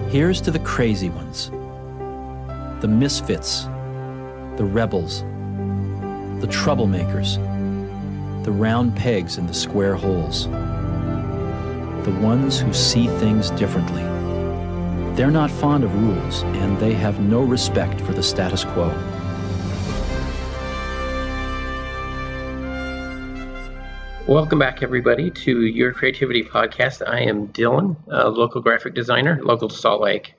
Here's to the crazy ones, the misfits, the rebels, the troublemakers, the round pegs in the square holes, the ones who see things differently. They're not fond of rules, and they have no respect for the status quo. Welcome back, everybody, to your Creativity podcast. I am Dylan, a local graphic designer, local to Salt Lake.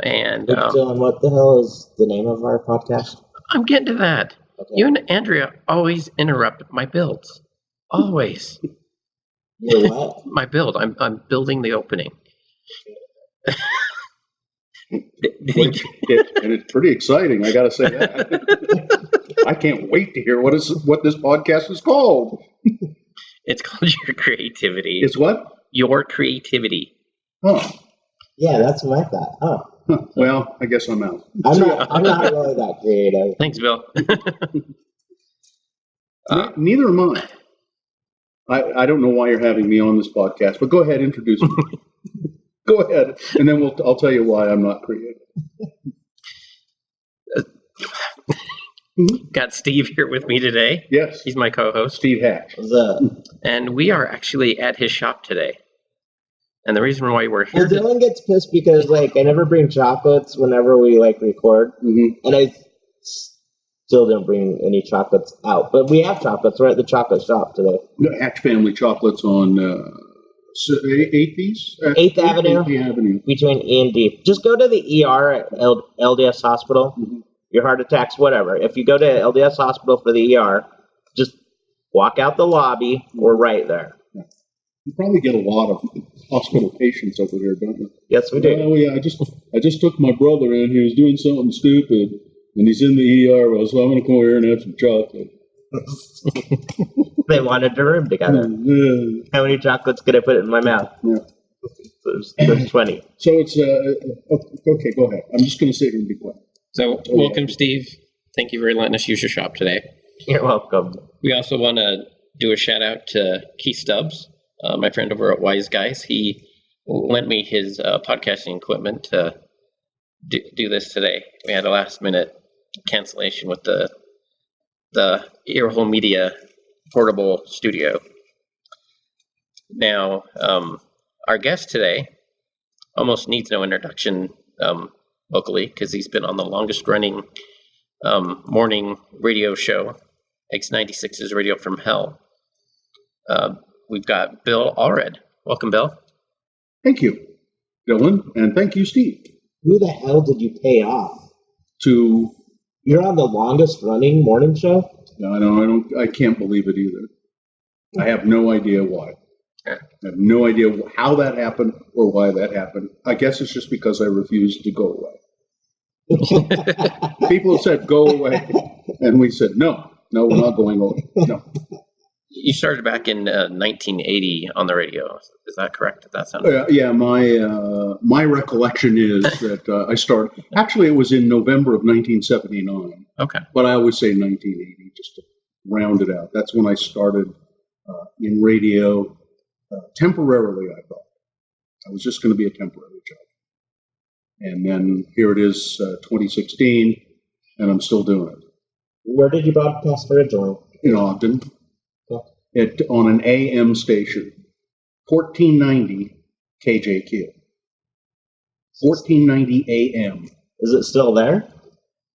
And Dylan, what the hell is the name of our podcast? I'm getting to that. Okay. You and Andrea always interrupt my builds. Always. Your what? My build. I'm building the opening. And it's pretty exciting, I gotta say that. I can't wait to hear what this podcast is called. It's called Your Creativity. It's what? Your Creativity. Oh. Yeah, that's what I thought. Oh. Huh. Well, I guess I'm out. I'm not really that creative. Thanks, Bill. Neither am I. I don't know why you're having me on this podcast, but go ahead, introduce me. Go ahead, and then I'll tell you why I'm not creative. Got Steve here with me today. Yes. He's my co-host. Steve Hatch. And we are actually at his shop today. And the reason why we're here... Well, Dylan gets pissed because, I never bring chocolates whenever we, record. Mm-hmm. And I still didn't bring any chocolates out. But we have chocolates. We're at the chocolate shop today. The Hatch family chocolates on 8th Avenue. 8th Avenue. Between E and D. Just go to the ER at LDS Hospital. Mm-hmm. Your heart attacks, whatever. If you go to LDS Hospital for the ER, just walk out the lobby. We're right there. Yeah. You probably get a lot of hospital patients over there, don't you? Yes, we do. Oh, yeah. I just took my brother in. He was doing something stupid, and he's in the ER. So I'm going to come over here and have some chocolate. They wanted to room together. Yeah. How many chocolates could I put in my mouth? Yeah. There's 20. So it's okay. Go ahead. I'm just going to sit here and be quiet. So, welcome, Steve. Thank you for letting us use your shop today. You're welcome. We also want to do a shout out to Keith Stubbs, my friend over at Wise Guys. He lent me his podcasting equipment to do this today. We had a last minute cancellation with the Earhole Media portable studio. Now, our guest today almost needs no introduction locally, because he's been on the longest running morning radio show, X96's Radio from Hell. We've got Bill Allred. Welcome, Bill. Thank you, Dylan, and thank you, Steve. Who the hell did you pay off? You're on the longest running morning show? No, I can't believe it either. I have no idea why. I have no idea how that happened or why that happened. I guess it's just because I refused to go away. People said, go away. And we said, no, we're not going away. No. You started back in 1980 on the radio. Is that correct? That sounds yeah, my recollection is that I started, actually it was in November of 1979. Okay. But I always say 1980 just to round it out. That's when I started in radio. Temporarily, I thought. I was just going to be a temporary job. And then here it is, 2016, and I'm still doing it. Where did you broadcast originally? In Ogden. Yeah. On an AM station. 1490 KJQ. 1490 AM. Is it still there?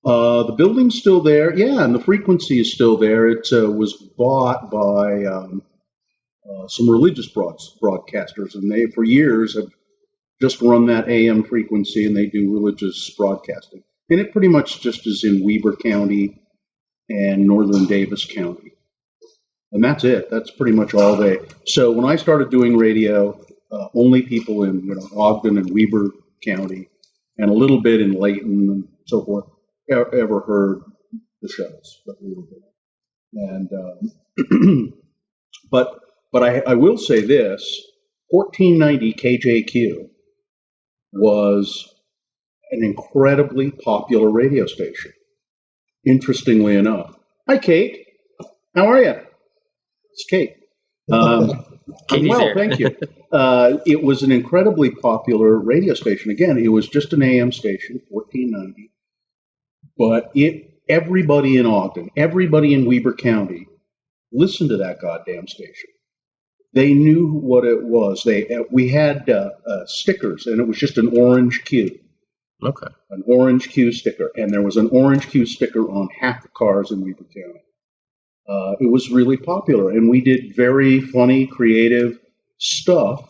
The building's still there, yeah, and the frequency is still there. It was bought by... some religious broadcasters, and they for years have just run that AM frequency, and they do religious broadcasting. And it pretty much just is in Weber County and northern Davis County. And that's it. That's pretty much all they. So when I started doing radio, only people in Ogden and Weber County and a little bit in Layton and so forth ever heard the shows that we were doing. And But I will say this, 1490 KJQ was an incredibly popular radio station, interestingly enough. Hi, Kate. How are you? It's Kate. Katie's well, here. thank you. It was an incredibly popular radio station. Again, it was just an AM station, 1490. But everybody in Ogden, everybody in Weber County listened to that goddamn station. They knew what it was. We had stickers, and it was just an orange Q. Okay. An orange Q sticker, and there was an orange Q sticker on half the cars in Weber County. It was really popular, and we did very funny, creative stuff.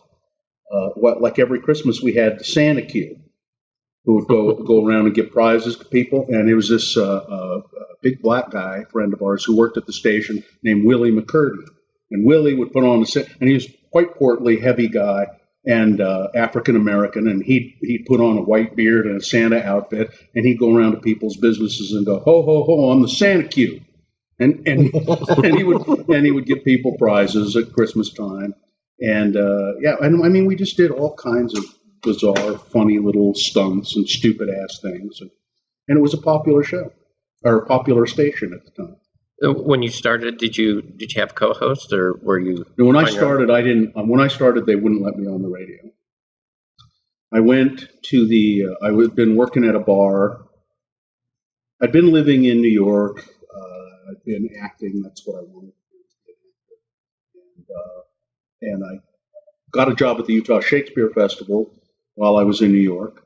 Like every Christmas, we had the Santa Q, who would go around and give prizes to people. And it was this big black guy, friend of ours, who worked at the station named Willie McCurdy. And Willie would put on and he was quite portly, heavy guy, and African American, and he'd put on a white beard and a Santa outfit, and he'd go around to people's businesses and go, ho ho ho, I'm the Santa Q, and he would give people prizes at Christmas time, and and I mean we just did all kinds of bizarre, funny little stunts and stupid ass things, and it was a popular show or a popular station at the time. When you started, did you have co-hosts, or were you? And when I started, I didn't. When I started, they wouldn't let me on the radio. I went to I had been working at a bar. I'd been living in New York. I'd been acting. That's what I wanted to do. And I got a job at the Utah Shakespeare Festival while I was in New York.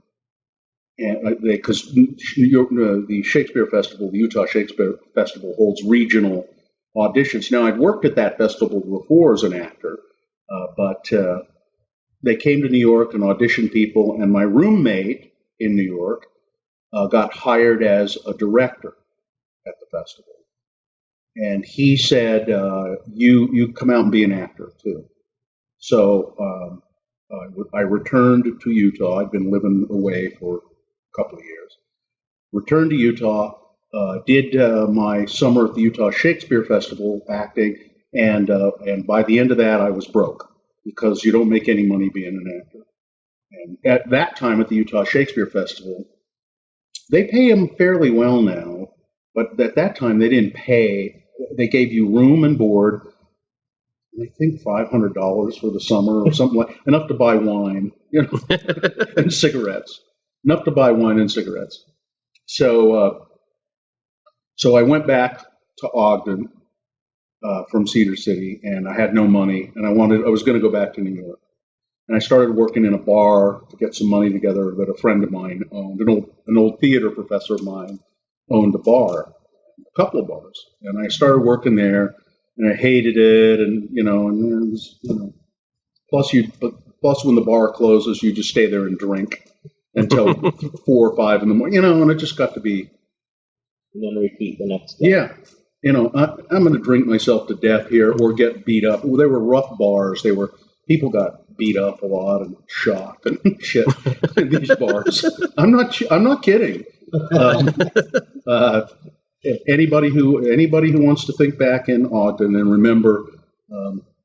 And because the Shakespeare Festival, the Utah Shakespeare Festival, holds regional auditions. Now, I'd worked at that festival before as an actor, but they came to New York and auditioned people, and my roommate in New York got hired as a director at the festival. And he said, you come out and be an actor, too. So I returned to Utah. I'd been living away for couple of years. Returned to Utah, did my summer at the Utah Shakespeare Festival acting, and by the end of that, I was broke because you don't make any money being an actor. And at that time at the Utah Shakespeare Festival, they pay them fairly well now, but at that time they didn't pay. They gave you room and board. I think $500 for the summer or something like enough to buy wine, and cigarettes. Enough to buy wine and cigarettes. So I went back to Ogden from Cedar City, and I had no money, and I was going to go back to New York. And I started working in a bar to get some money together that a friend of mine owned. An old theater professor of mine owned a bar, a couple of bars, and I started working there, and I hated it, and it was, plus when the bar closes, you just stay there and drink until 4 or 5 in the morning, and it just got to be. And then repeat the next day. Yeah, I'm going to drink myself to death here or get beat up. Well, they were rough bars. People got beat up a lot and shot and shit in these bars. I'm not kidding. Anybody who wants to think back in Ogden and remember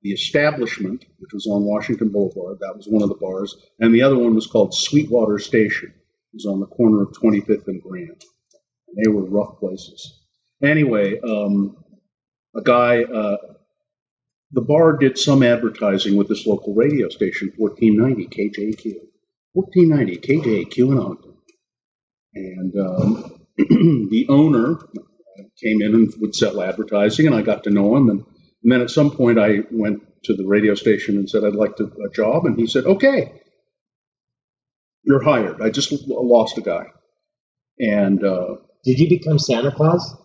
the Establishment, which was on Washington Boulevard, that was one of the bars, and the other one was called Sweetwater Station. It was on the corner of 25th and Grand. And they were rough places. Anyway, a guy, the bar did some advertising with this local radio station, 1490 KJQ. 1490 KJQ in Ogden. And the owner came in and would sell advertising, and I got to know him. And then at some point, I went to the radio station and said, I'd like a job. And he said, okay, you're hired. I just lost a guy. And did you become Santa Claus?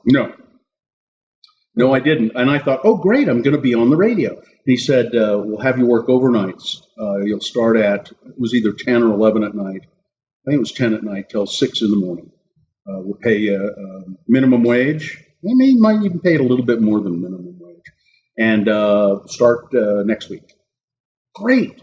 No, I didn't. And I thought, oh, great, I'm going to be on the radio. And he said, we'll have you work overnights. You'll start it was either 10 or 11 at night. I think it was 10 at night till 6 in the morning. We'll pay you minimum wage. We might even pay it a little bit more than minimum wage. And start next week. Great.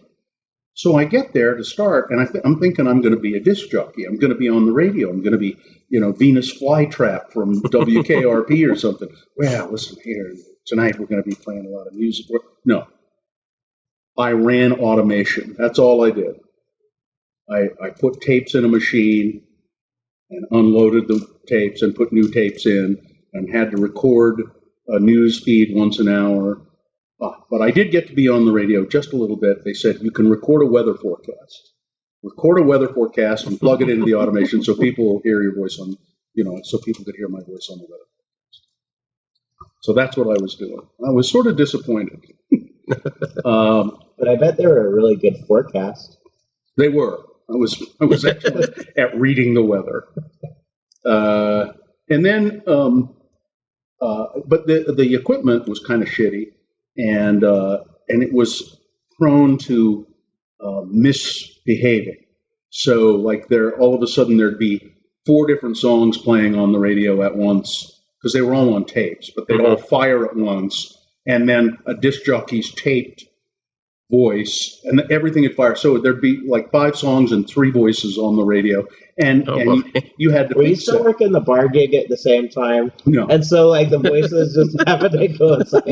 So I get there to start, and I'm thinking I'm going to be a disc jockey. I'm going to be on the radio. I'm going to be, Venus Flytrap from WKRP or something. Well, listen here. Tonight we're going to be playing a lot of music. No. I ran automation. That's all I did. I put tapes in a machine and unloaded the tapes and put new tapes in and had to record a news feed once an hour. But I did get to be on the radio just a little bit. They said you can record a weather forecast. Record a weather forecast and plug it into the automation so people will hear your voice on, so people could hear my voice on the weather. So that's what I was doing. I was sort of disappointed. But I bet they were a really good forecast. They were. I was excellent at reading the weather. And then, but the equipment was kind of shitty, and it was prone to misbehaving. So, like, all of a sudden there'd be 4 different songs playing on the radio at once, because they were all on tapes, but they'd all fire at once, and then a disc jockey's taped voice, and everything would fire. So there'd be like 5 songs and 3 voices on the radio, and you had to. Were you still working the bar gig at the same time? No. And so, like, the voices just happened to coincide.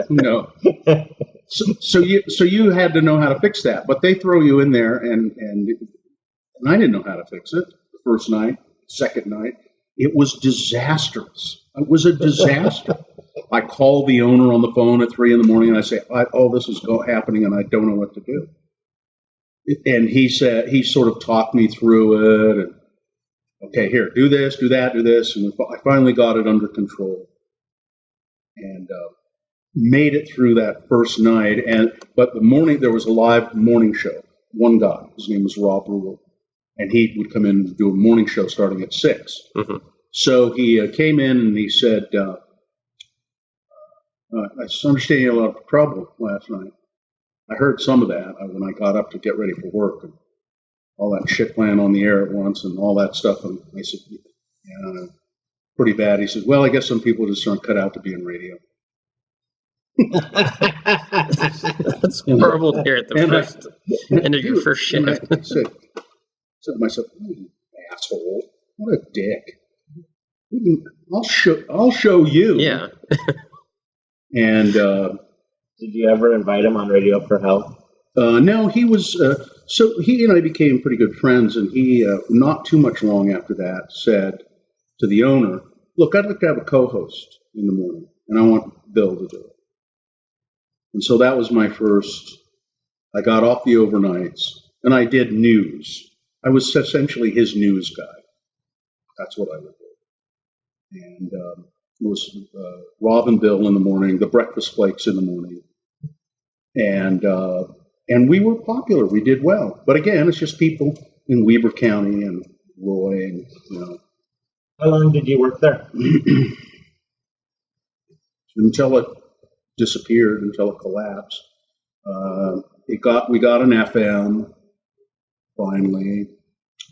No. So you had to know how to fix that, but they throw you in there, and I didn't know how to fix it. The first night, second night, it was disastrous. It was a disaster. I call the owner on the phone at 3 a.m. and I say, this is happening and I don't know what to do. And he sort of talked me through it. And, okay, here, do this, do that, do this. And I finally got it under control and made it through that first night. But the morning, there was a live morning show. One guy, his name was Rob Rule, and he would come in and do a morning show starting at 6. Mm-hmm. So he came in and he said, I understand you had a lot of trouble last night. I heard some of that when I got up to get ready for work, and all that shit playing on the air at once and all that stuff. And I said, yeah, pretty bad. He said, well, I guess some people just aren't cut out to be in radio. That's horrible to hear at the end of your first shift. I said to myself, asshole, what a dick. I'll show you. Yeah. And did you ever invite him on radio for help? No, he was. So he and I became pretty good friends, and he, not too much long after that, said to the owner, "Look, I'd like to have a co-host in the morning, and I want Bill to do it." And so that was my first. I got off the overnights, and I did news. I was essentially his news guy. That's what I would do. And it was Rob and Bill in the morning, the Breakfast Flakes in the morning, and we were popular. We did well, but again, it's just people in Weber County and Roy, and How long did you work there? Until it disappeared, until it collapsed. We got an FM finally,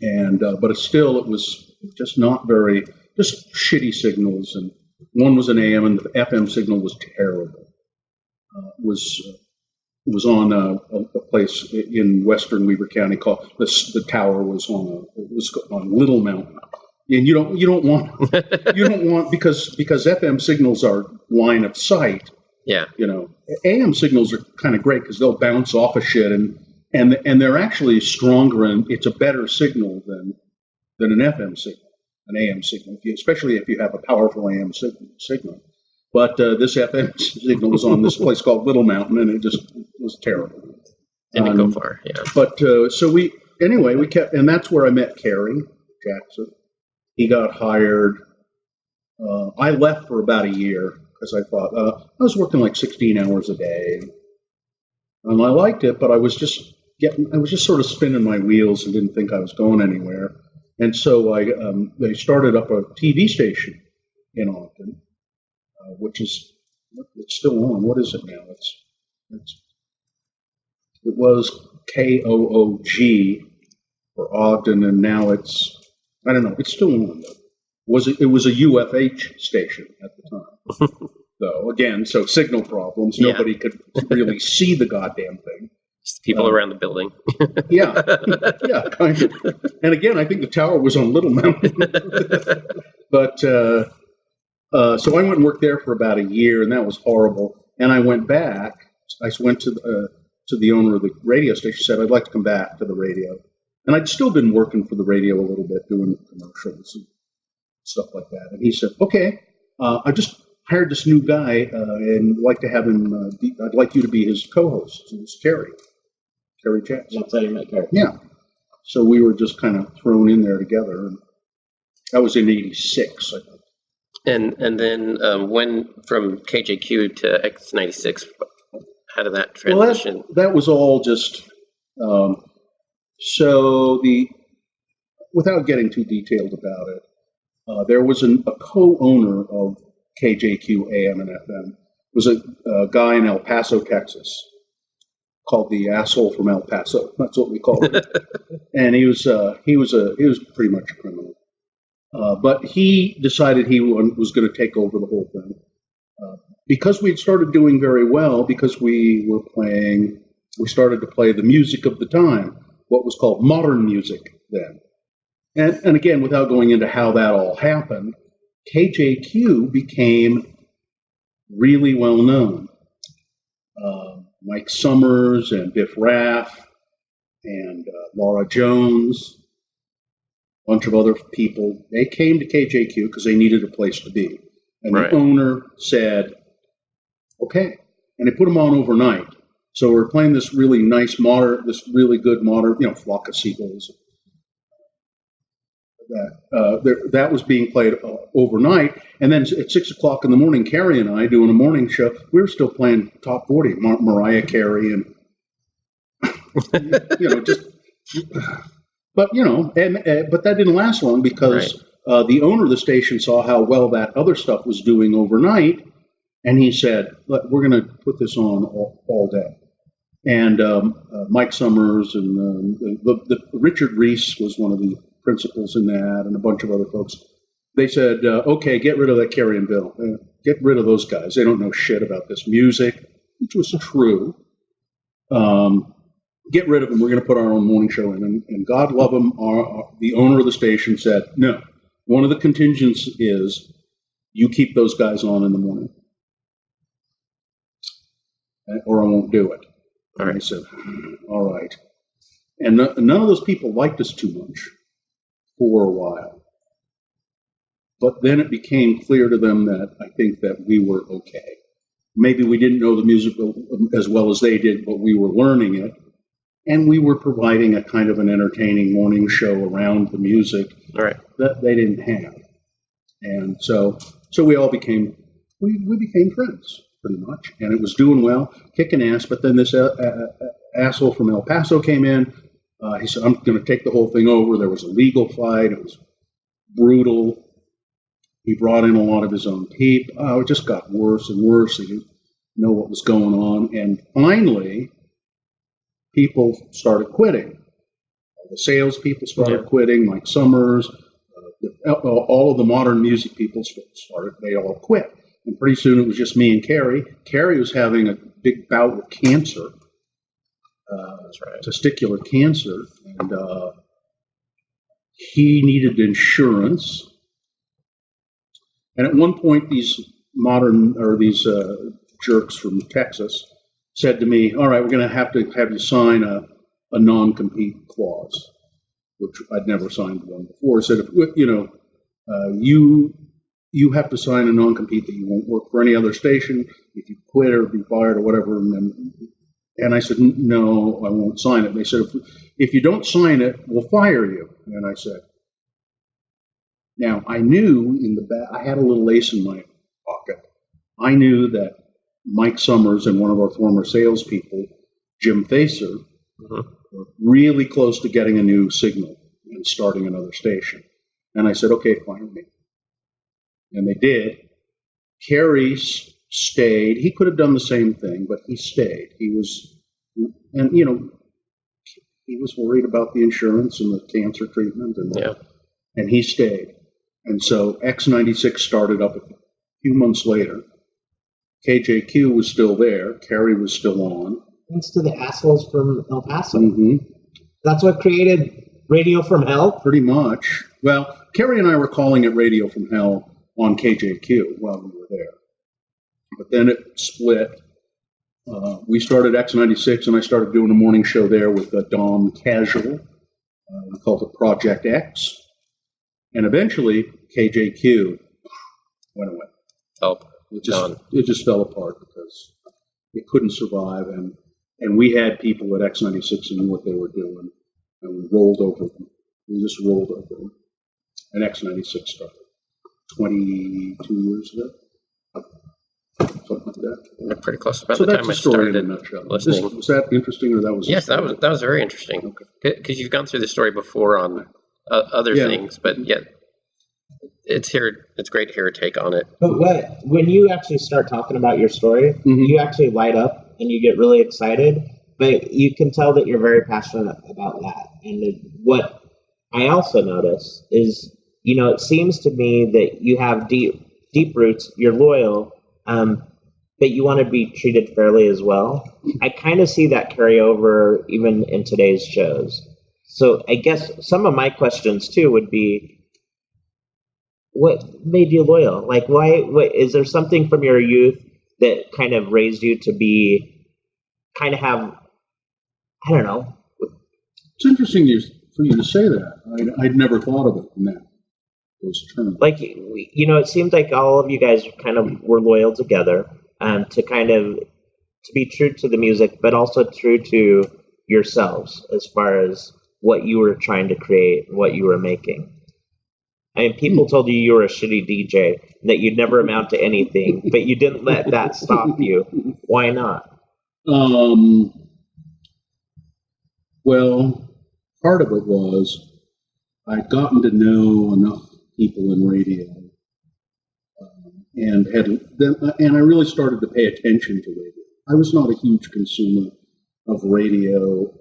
and but it was just not very. Just shitty signals, and one was an AM, and the FM signal was terrible. It was on a place in western Weber County called the tower was on Little Mountain, and you don't want because FM signals are line of sight. Yeah. AM signals are kind of great because they'll bounce off of shit, and they're actually stronger, and it's a better signal than an FM signal. An AM signal, especially if you have a powerful AM signal. But this FM signal was on this place called Little Mountain, and it just was terrible. Didn't go far, yeah. But so we kept, and that's where I met Kerry Jackson. He got hired. I left for about a year because I thought I was working like 16 hours a day, and I liked it, but I was just sort of spinning my wheels and didn't think I was going anywhere. And so they started up a TV station in Ogden, which is it's still on. What is it now? It was KOOG for Ogden, and now it's I don't know. It's still on. It was a UFH station at the time. So again, signal problems. Yeah. Nobody could really see the goddamn thing. Just people around the building. Yeah, kind of. And again, I think the tower was on Little Mountain. But so I went and worked there for about a year, and that was horrible. And I went back. I went to the owner of the radio station. Said I'd like to come back to the radio, and I'd still been working for the radio a little bit, doing commercials and stuff like that. And he said, "Okay, hired this new guy and like to have him. I'd like you to be his co-host. It was Cre8tivity. That's how you met Cre8tivity. Yeah. So we were just kind of thrown in there together. And that was in '86, I think. And then when from KJQ to X96, how did that transition? Well, that was all just without getting too detailed about it, there was a co-owner of KJQ AM and FM. It was a guy in El Paso, Texas, called the asshole from El Paso. That's what we called him. And he was pretty much a criminal. But he decided he was going to take over the whole thing. Because we'd started doing very well, because we started to play the music of the time, what was called modern music then. And again, without going into how that all happened, KJQ became really well known. Mike Summers and Biff Raff and Laura Jones, a bunch of other people, they came to KJQ because they needed a place to be. And Right. The owner said, okay. And they put them on overnight. So we're playing this really nice this really good modern, Flock of Seagulls. That was being played overnight. And then at 6 o'clock in the morning, Carrie and I doing a morning show, we were still playing top 40, Mariah Carey and, but that didn't last long because the owner of the station saw how well that other stuff was doing overnight. And he said, we're going to put this on all day. And Mike Summers and Richard Reese was one of the principals in that, and a bunch of other folks. They said, okay, get rid of that Carrie and Bill. Get rid of those guys. They don't know shit about this music, which was true. Get rid of them. We're going to put our own morning show in. And God love him, the owner of the station said, no, one of the contingents is you keep those guys on in the morning, or I won't do it. All right. And I said, all right. And none of those people liked us too much for a while. But then it became clear to them that I think that we were okay. Maybe we didn't know the music as well as they did, but we were learning it. And we were providing a kind of an entertaining morning show around the music that they didn't have. And so we all became friends, pretty much. And it was doing well, kicking ass. But then this asshole from El Paso came in. He said, I'm going to take the whole thing over. There was a legal fight. It was brutal. He brought in a lot of his own people. It just got worse and worse. He didn't know what was going on. And finally, people started quitting. The salespeople started quitting. Mike Summers, all of the modern music people they all quit. And pretty soon it was just me and Carrie. Carrie was having a big bout with cancer. Testicular cancer, and he needed insurance. And at one point, these jerks from Texas said to me, "All right, we're going to have you sign a non-compete clause," which I'd never signed one before. Said, you have to sign a non-compete that you won't work for any other station if you quit or be fired or whatever, and I said, no, I won't sign it. And they said, if you don't sign it, we'll fire you. And I said, now I knew in the back, I had a little ace in my pocket. I knew that Mike Summers and one of our former salespeople, Jim Thacer, were really close to getting a new signal and starting another station. And I said, okay, fire me. And they did. Carrie stayed. He could have done the same thing, but he stayed. He was worried about the insurance and the cancer treatment, and he stayed. And so X96 started up a few months later. KJQ was still there. Carrie was still on. Thanks to the assholes from El Paso. Mm-hmm. That's what created Radio from Hell? Pretty much. Well, Carrie and I were calling it Radio from Hell on KJQ while we were there. But then it split. We started X96, and I started doing a morning show there with Dom Casual. We called it Project X. And eventually, KJQ went away. Oh. gone. It just fell apart because it couldn't survive, and we had people at X96 who knew what they were doing, and we rolled over them. We just rolled over them. And X96 started 22 years ago, something like that. We're pretty close. About So the that's time the I story in a started nutshell. listening. Was that interesting, or that was? Yes, that was very interesting. Because you've gone through the story before on other things, but yet it's great to hear a take on it. But when you actually start talking about your story, Mhm. you actually light up and you get really excited. But you can tell that you're very passionate about that. And what I also notice is, it seems to me that you have deep roots. You're loyal, but you want to be treated fairly as well. I kind of see that carry over even in today's shows. So I guess some of my questions too would be, what made you loyal? Like, why? What, is there something from your youth that kind of raised you to be, kind of have, I don't know. It's interesting for you to say that. I'd never thought of it in those terms. Like, it seemed like all of you guys kind of were loyal together, to kind of to be true to the music, but also true to yourselves as far as what you were trying to create, what you were making. I mean, people told you were a shitty DJ, that you'd never amount to anything, but you didn't let that stop you. Why not? Well, part of it was I'd gotten to know enough people in radio, and I really started to pay attention to radio. I was not a huge consumer of radio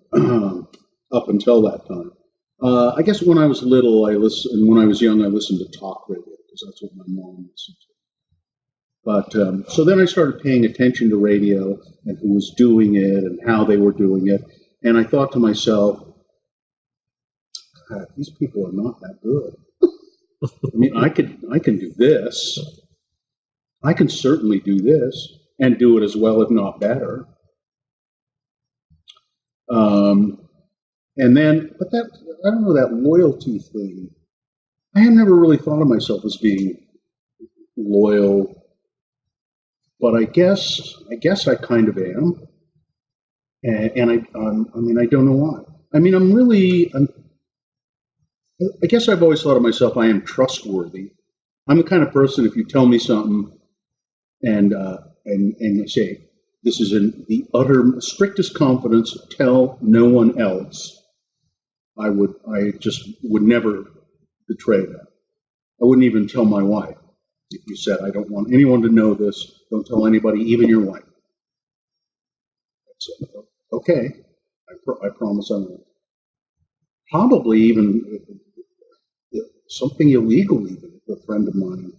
up until that time. I guess when I was little, and when I was young, I listened to talk radio because that's what my mom listened to. But so then I started paying attention to radio and who was doing it and how they were doing it. And I thought to myself, God, these people are not that good. I mean, I can do this. I can certainly do this and do it as well, if not better. And then, but I don't know, that loyalty thing. I had never really thought of myself as being loyal, but I guess I kind of am. And I don't know why. I mean, I guess I've always thought of myself, I am trustworthy. I'm the kind of person, if you tell me something and you say, this is in the strictest confidence, tell no one else, I just would never betray that. I wouldn't even tell my wife. If you said, I don't want anyone to know this, don't tell anybody, even your wife. That's it. Okay, I promise I won't. Probably even something illegal, even with a friend of mine.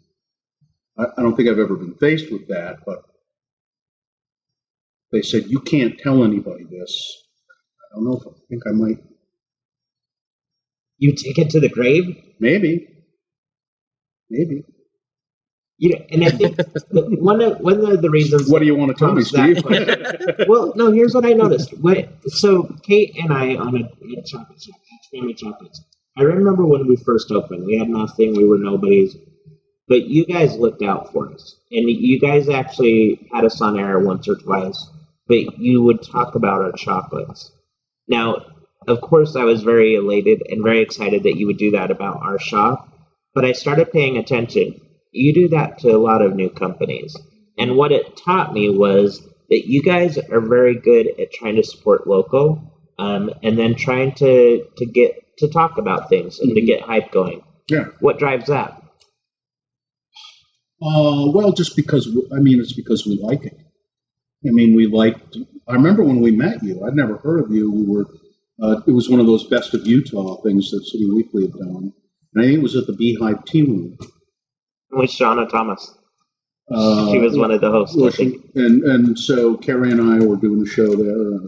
I don't think I've ever been faced with that, but they said, you can't tell anybody this. I don't know if I think I might. You take it to the grave? Maybe. And I think one of the reasons. What do you want to tell me, Steve? Well, no, here's what I noticed. So Kate and I on a chocolate shop, Family Chocolates. I remember when we first opened, we had nothing, we were nobodies, but you guys looked out for us. And you guys actually had us on air once or twice, but you would talk about our chocolates. Now, of course, I was very elated and very excited that you would do that about our shop, but I started paying attention. You do that to a lot of new companies. And what it taught me was that you guys are very good at trying to support local, and then trying to get to talk about things and to get hype going. Yeah. What drives that? Well, just because, it's because we like it. I remember when we met you, I'd never heard of you. It was one of those Best of Utah things that City Weekly had done. And I think it was at the Beehive Tea Room. With Shauna Thomas. She was one of the hosts, I think. And so Carrie and I were doing the show there,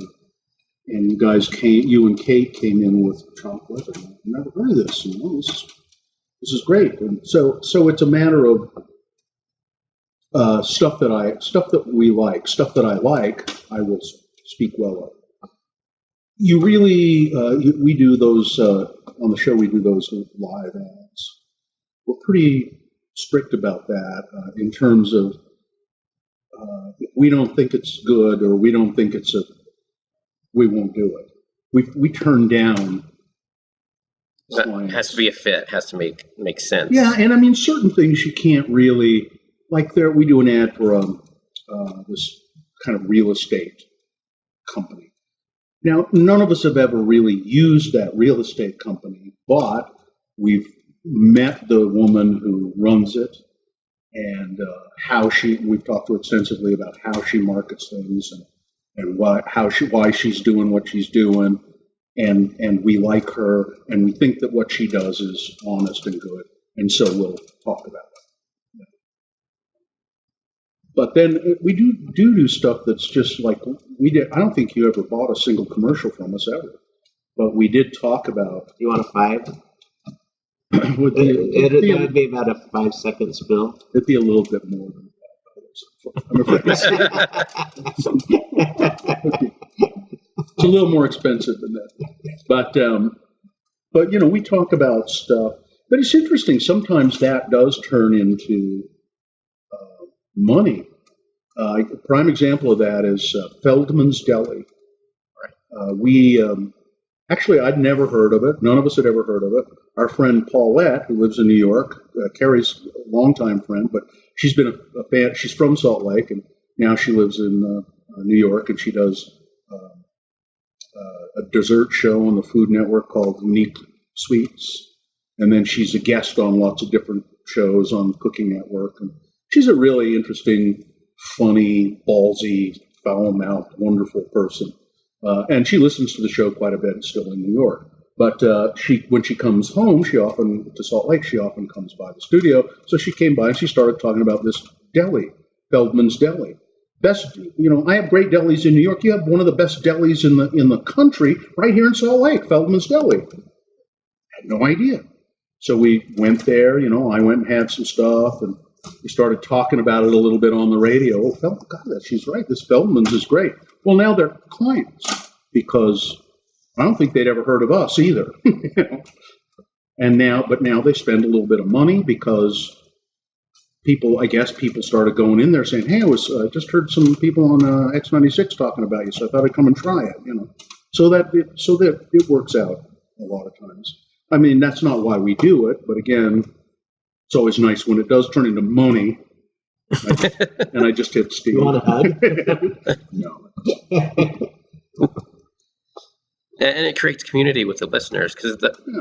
and you and Kate came in with chocolate, and I've never heard of this. This is great. And so it's a matter of stuff that we like, stuff that I like, I will speak well of. You really, we do those on the show. We do those live ads. We're pretty strict about that in terms of if we don't think it's good or we don't think we won't do it. We turn down It clients. has to be a fit. Has to make sense. Yeah, and I mean certain things you can't really like. We do an ad for this kind of real estate company. Now, none of us have ever really used that real estate company, but we've met the woman who runs it and we've talked to her extensively about how she markets things and why she's doing what she's doing. And we like her, and we think that what she does is honest and good, and so we'll talk about it. But then we do stuff that's just like we did. I don't think you ever bought a single commercial from us ever, but we did talk about. You want a 5? It would be about a 5-second spill. It'd be a little bit more than that. I'm afraid. It's a little more expensive than that, but we talk about stuff. But it's interesting. Sometimes that does turn into money. A prime example of that is Feldman's Deli. Actually, I'd never heard of it. None of us had ever heard of it. Our friend Paulette, who lives in New York, Carrie's longtime friend, but she's been a fan. She's from Salt Lake, and now she lives in New York, and she does a dessert show on the Food Network called Neat Sweets. And then she's a guest on lots of different shows on Cooking Network. And she's a really interesting, funny, ballsy, foul-mouthed, wonderful person. And she listens to the show quite a bit, still in New York. But when she comes home, to Salt Lake, she often comes by the studio. So she came by and she started talking about this deli, Feldman's Deli. Best, I have great delis in New York. You have one of the best delis in the country right here in Salt Lake, Feldman's Deli. I had no idea. So we went there, I went and had some stuff, and we started talking about it a little bit on the radio. Oh, God, she's right. This Feldman's is great. Well, now they're clients because I don't think they'd ever heard of us either. But now they spend a little bit of money because people started going in there saying, "Hey, I just heard some people on X96 talking about you, so I thought I'd come and try it." So that it works out a lot of times. I mean, that's not why we do it, but again, it's always nice when it does turn into money. And I just hit Steve. You want a hug? No. And it creates community with the listeners, because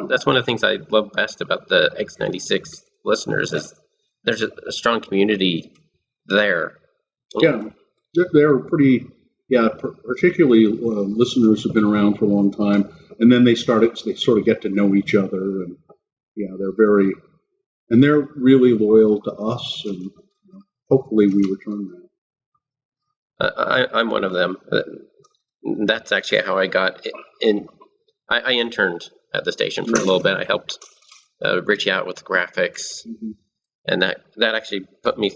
that's one of the things I love best about the X96 listeners is there's a strong community there. Yeah, they're pretty. Yeah, particularly listeners who've been around for a long time, and then they sort of get to know each other, and they're really loyal to us, and hopefully we return that. I'm one of them. That's actually how I got in. I interned at the station for a little bit. I helped Richie out with graphics, and that actually put me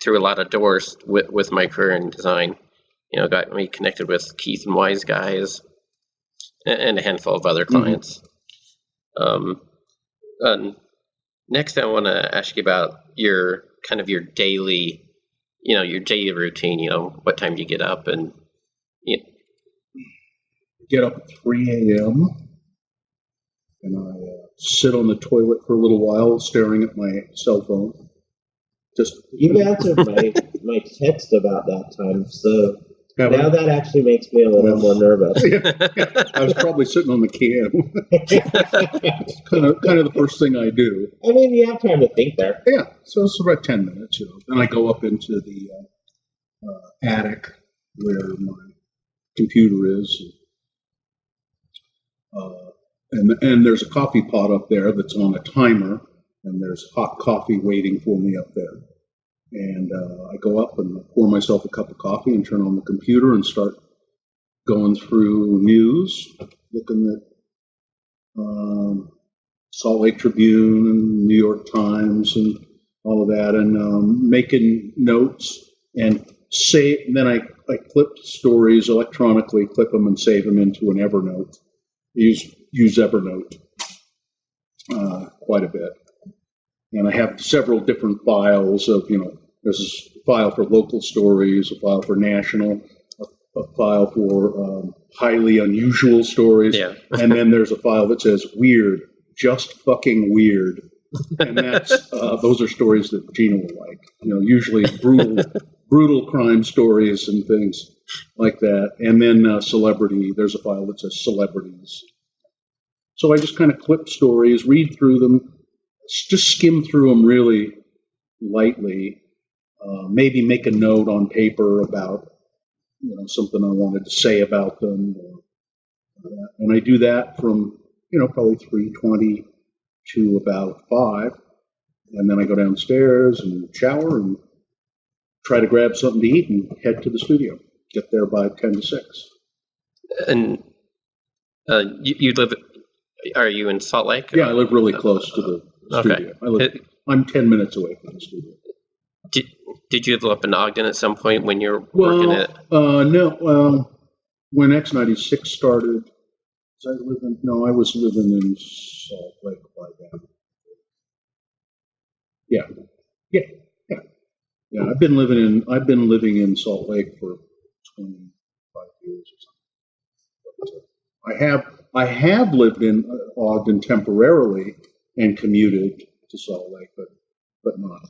through a lot of doors with my career in design. Got me connected with Keith and Wise guys, and a handful of other clients. Next, I want to ask you about your daily, your daily routine. What time do you get up and get up at 3 a.m. and I sit on the toilet for a little while, staring at my cell phone. You answered my text about that time, so now that actually makes me a little more nervous. I was probably sitting on the can. kind of the first thing I do. I mean, you have time to think there. Yeah, so it's about 10 minutes. Then I go up into the attic where my computer is. And there's a coffee pot up there that's on a timer, and there's hot coffee waiting for me up there. And I go up and pour myself a cup of coffee and turn on the computer and start going through news, looking at Salt Lake Tribune and New York Times and all of that, and making notes and then I clip stories electronically, clip them and save them into an Evernote. Use Evernote quite a bit. And I have several different files of, There's a file for local stories, a file for national, a file for highly unusual stories, Yeah. and then there's a file that says weird, just fucking weird. And that's those are stories that Gina will like. Usually brutal crime stories and things like that. And then celebrity. There's a file that says celebrities. So I just kind of clip stories, read through them, just skim through them really lightly. Maybe make a note on paper about something I wanted to say about them. And I do that from probably 3:20 to about 5, and then I go downstairs and shower and try to grab something to eat and head to the studio. Get there by 10 to 6. And you live? Are you in Salt Lake? Yeah, I live really close to the studio. Okay. I'm 10 minutes away from the studio. Did you live up in Ogden at some point when you were working at? No. When X96 started, I was living in Salt Lake by then. Yeah. I've been living in Salt Lake for 25 years or something. I have lived in Ogden temporarily and commuted to Salt Lake, but not.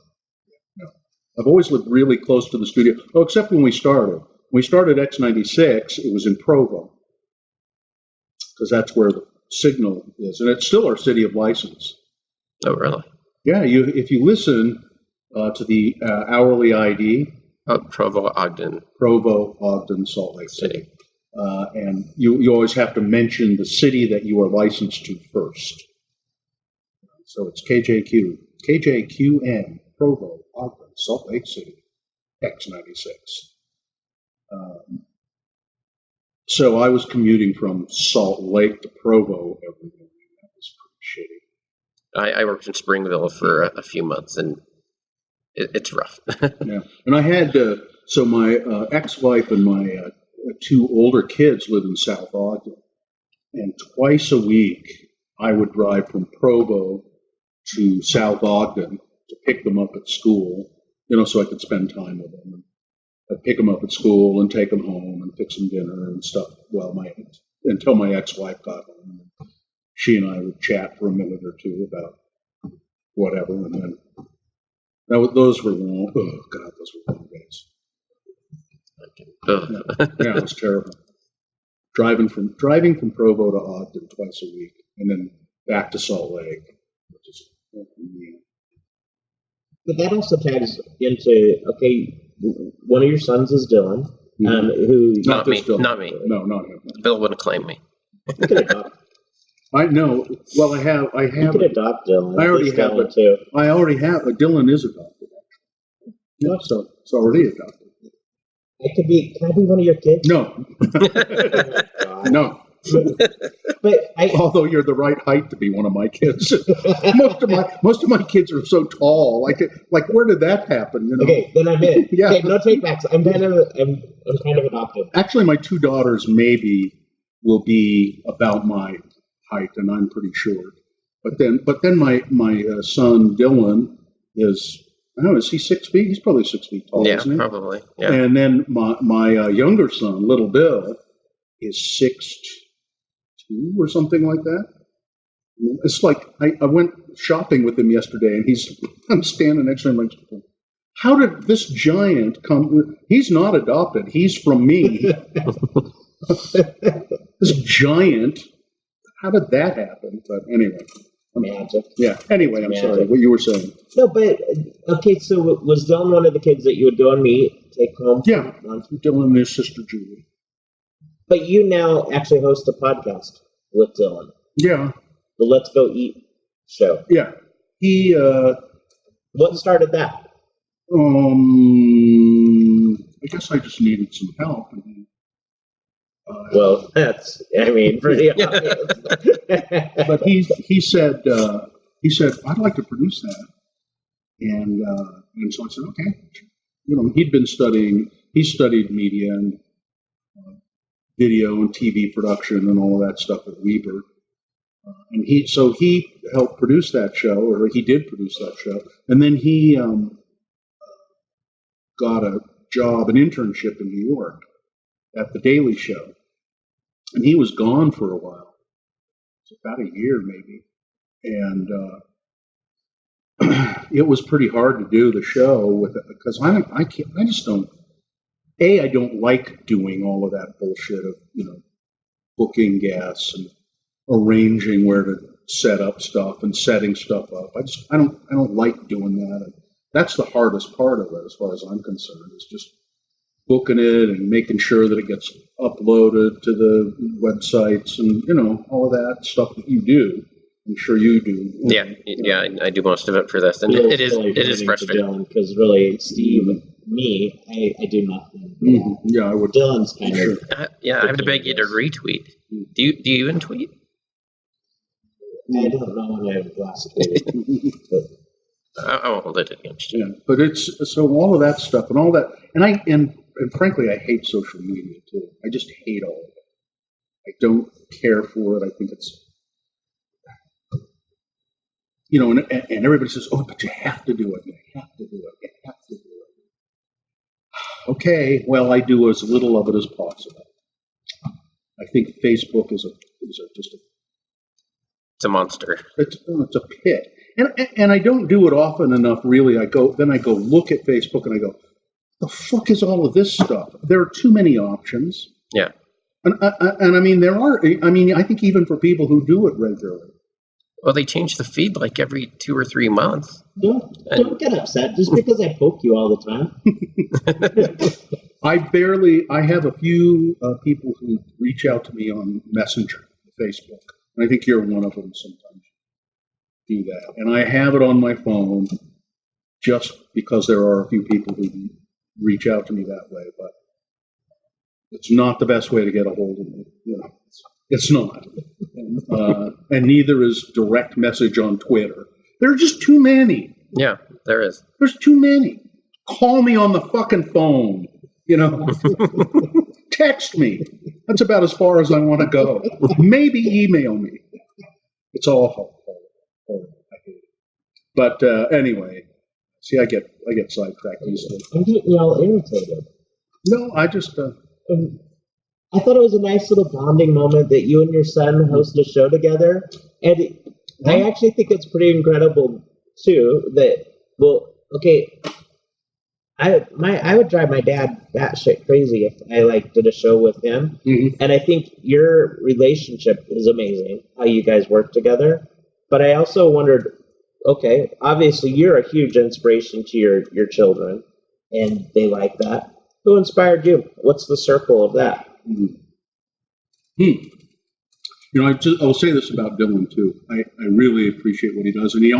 No. I've always lived really close to the studio. Oh, except when we started. When we started X96, it was in Provo, because that's where the signal is, and it's still our city of license. Oh, really? Yeah, if you listen to the hourly ID. Oh, Provo, Ogden, Salt Lake City. And you always have to mention the city that you are licensed to first. So it's KJQN, Provo, Ogden, Salt Lake City, X96. So I was commuting from Salt Lake to Provo every morning. That was pretty shitty. I worked in Springville for a few months, and it's rough. Yeah, and I had so my ex-wife and my 2 older kids live in South Ogden, and twice a week I would drive from Provo to South Ogden to pick them up at school, so I could spend time with them. I'd pick them up at school and take them home and fix them dinner and stuff. Until my ex-wife got home, she and I would chat for a minute or two about whatever, and then those were long. Oh God, those were long days. Yeah, it was terrible. Driving from Provo to Ogden twice a week, and then back to Salt Lake, which is But that also tags into one of your sons is Dylan, who Not me. Dylan. Not me. No, not him. Bill wouldn't claim me. you can adopt. I know. Well, I have. You can adopt Dylan. I already have Dylan too. I already have. Dylan is adopted, actually. Yeah, so it's already adopted. Can I be one of your kids? No. Oh, God. No. But Although you're the right height to be one of my kids. most of my kids are so tall. Like where did that happen? Okay, then I'm in. Yeah. Okay, no take backs. I'm kind of adopted. Actually, my 2 daughters maybe will be about my height, and I'm pretty short. But then my son Dylan is, I don't know, is he 6 feet? He's probably 6 feet tall, Yeah, isn't he? probably. Yeah. And then my younger son, little Bill, is 6'2" or something like that. It's like I went shopping with him yesterday, and I'm standing next to him like, how did this giant come? He's not adopted. He's from me. This giant. How did that happen? But anyway. Magic. Yeah. Anyway, I'm sorry. What you were saying? No, but okay. So was Dylan one of the kids that you would go and meet, take home? Yeah. Dylan and his sister Julie. But you now actually host a podcast with Dylan. Yeah. The Let's Go Eat show. Yeah. He. What started that? I guess I just needed some help. And, Well, that's, pretty obvious. but he said I'd like to produce that, and so I said okay. He studied media and video and TV production and all of that stuff at Weber, and he helped produce that show, or he did produce that show, and then he got a job, an internship in New York at the Daily Show, and he was gone for a while. It's about a year maybe, and it was pretty hard to do the show with it because I just don't. I don't like doing all of that bullshit of booking guests and arranging where to set up stuff and setting stuff up. I don't like doing that. And that's the hardest part of it, as far as I'm concerned, is just booking it and making sure that it gets uploaded to the websites and all of that stuff that you do. I'm sure you do. Yeah, I do most of it for this, and it is frustrating because really, Steve, me, I do nothing. Mm-hmm. Yeah, I would. Dylan's kind of. I have to beg you to retweet. Do you even tweet? I don't know when I last tweeted, but I won't hold it against you. Yeah, but it's so all of that stuff and all that, and frankly, I hate social media too. I just hate all of it. I don't care for it. I think it's. And everybody says, "Oh, but you have to do it. You have to do it. You have to do it." Okay, well, I do as little of it as possible. I think Facebook is just a. It's a monster. It's a pit, and I don't do it often enough. Really, I go look at Facebook and I go, "The fuck is all of this stuff?" There are too many options. Yeah, and I mean there are. I mean, I think even for people who do it regularly. Well, they change the feed like every 2 or 3 months. Don't get upset just because I poke you all the time. I have a few people who reach out to me on Messenger, Facebook, and I think you're one of them. Sometimes do that, and I have it on my phone just because there are a few people who reach out to me that way. But it's not the best way to get a hold of me. It's not. And neither is direct message on Twitter. There are just too many. Yeah, there is. There's too many. Call me on the fucking phone. Text me. That's about as far as I want to go. Maybe email me. It's all horrible. I hate it. But anyway, see, I get sidetracked easily. I'm getting y'all irritated. No, I just. I thought it was a nice little bonding moment that you and your son host a show together, and I actually think it's pretty incredible too. I would drive my dad batshit crazy if I did a show with him, and I think your relationship is amazing. How you guys work together, but I also wondered, okay, obviously you're a huge inspiration to your children, and they like that. Who inspired you? What's the circle of that? I'll say this about Dylan too. I really appreciate what he does, and he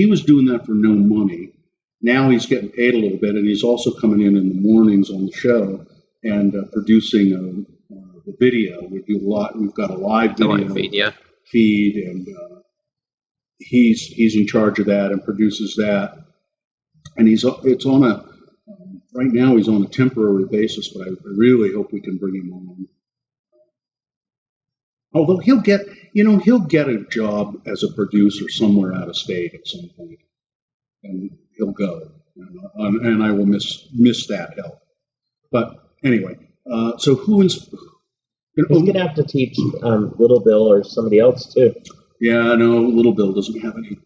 was doing that for no money. Now he's getting paid a little bit, and he's also coming in the mornings on the show and producing the video. We do a lot. We've got a live video feed, and he's in charge of that and produces that. And it's on a. Right now, he's on a temporary basis, but I really hope we can bring him on. Although he'll get a job as a producer somewhere out of state at some point, and he'll go, and I will miss that help. But anyway, so he's gonna have to teach Little Bill or somebody else too. Yeah, no, Little Bill doesn't have any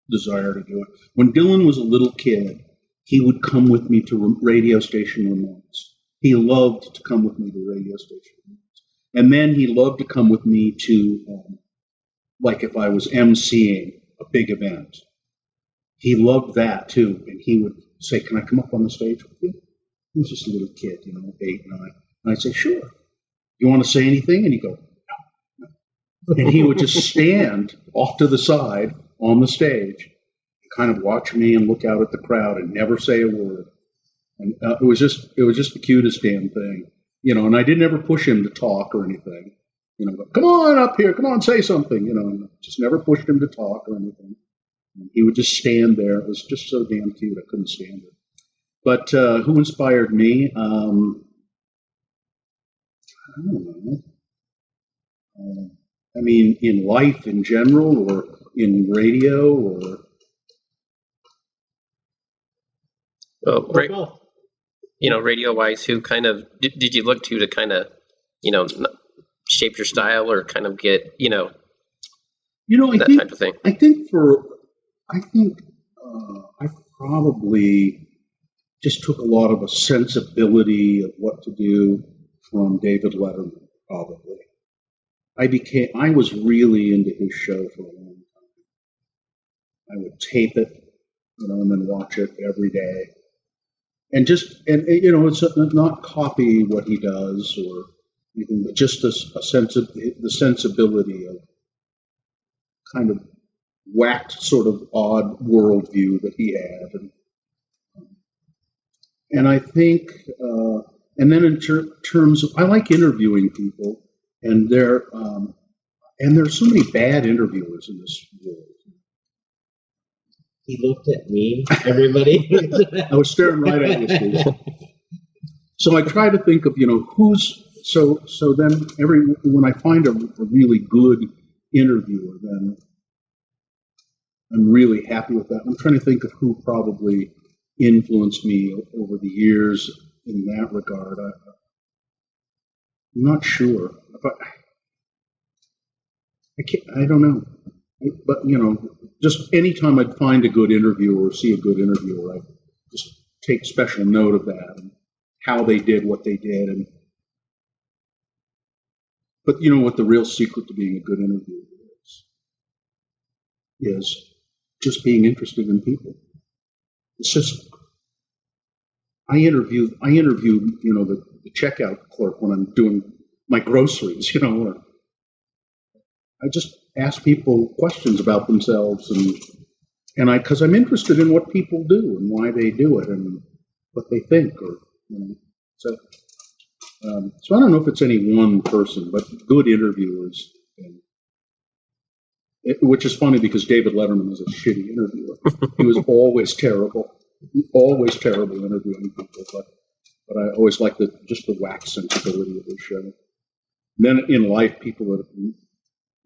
desire to do it. When Dylan was a little kid, he would come with me to radio station remotes. He loved to come with me to radio station remotes. And then he loved to come with me to, if I was emceeing a big event. He loved that too. And he would say, "Can I come up on the stage with you?" He was just a little kid, 8, 9. And I'd say, "Sure. You want to say anything?" And he'd go, "No." And he would just stand off to the side on the stage, kind of watch me and look out at the crowd and never say a word. And it was just the cutest damn thing, and I didn't ever push him to talk or anything, come on up here, come on, say something, and just never pushed him to talk or anything. And he would just stand there. It was just so damn cute. I couldn't stand it. But who inspired me? I don't know. I mean, in life in general, or in radio, or Right, both. radio wise, who kind of did you look to kind of, shape your style or kind of get, that type of thing? I think I probably just took a lot of a sensibility of what to do from David Letterman, probably. I was really into his show for a long time. I would tape it, and then watch it every day. And it's not copy what he does or anything, but just a sense of the sensibility of kind of whacked, sort of odd worldview that he had, and I think, and then in terms of, I like interviewing people, and there's so many bad interviewers in this world. He looked at me, everybody. I was staring right at you, Steve. So I try to think of, so then when I find a really good interviewer, then I'm really happy with that. I'm trying to think of who probably influenced me over the years in that regard. I'm not sure, but I don't know. But just anytime I'd find a good interviewer or see a good interviewer, I just take special note of that and how they did what they did. But what the real secret to being a good interviewer is just being interested in people. It's just, I interview the checkout clerk when I'm doing my groceries, or I just ask people questions about themselves and because I'm interested in what people do and why they do it and what they think, or so I don't know if it's any one person, but good interviewers. Which is funny because David Letterman was a shitty interviewer. He was always terrible interviewing people. But I always liked just the wax sensibility of his show. And then in life, people that have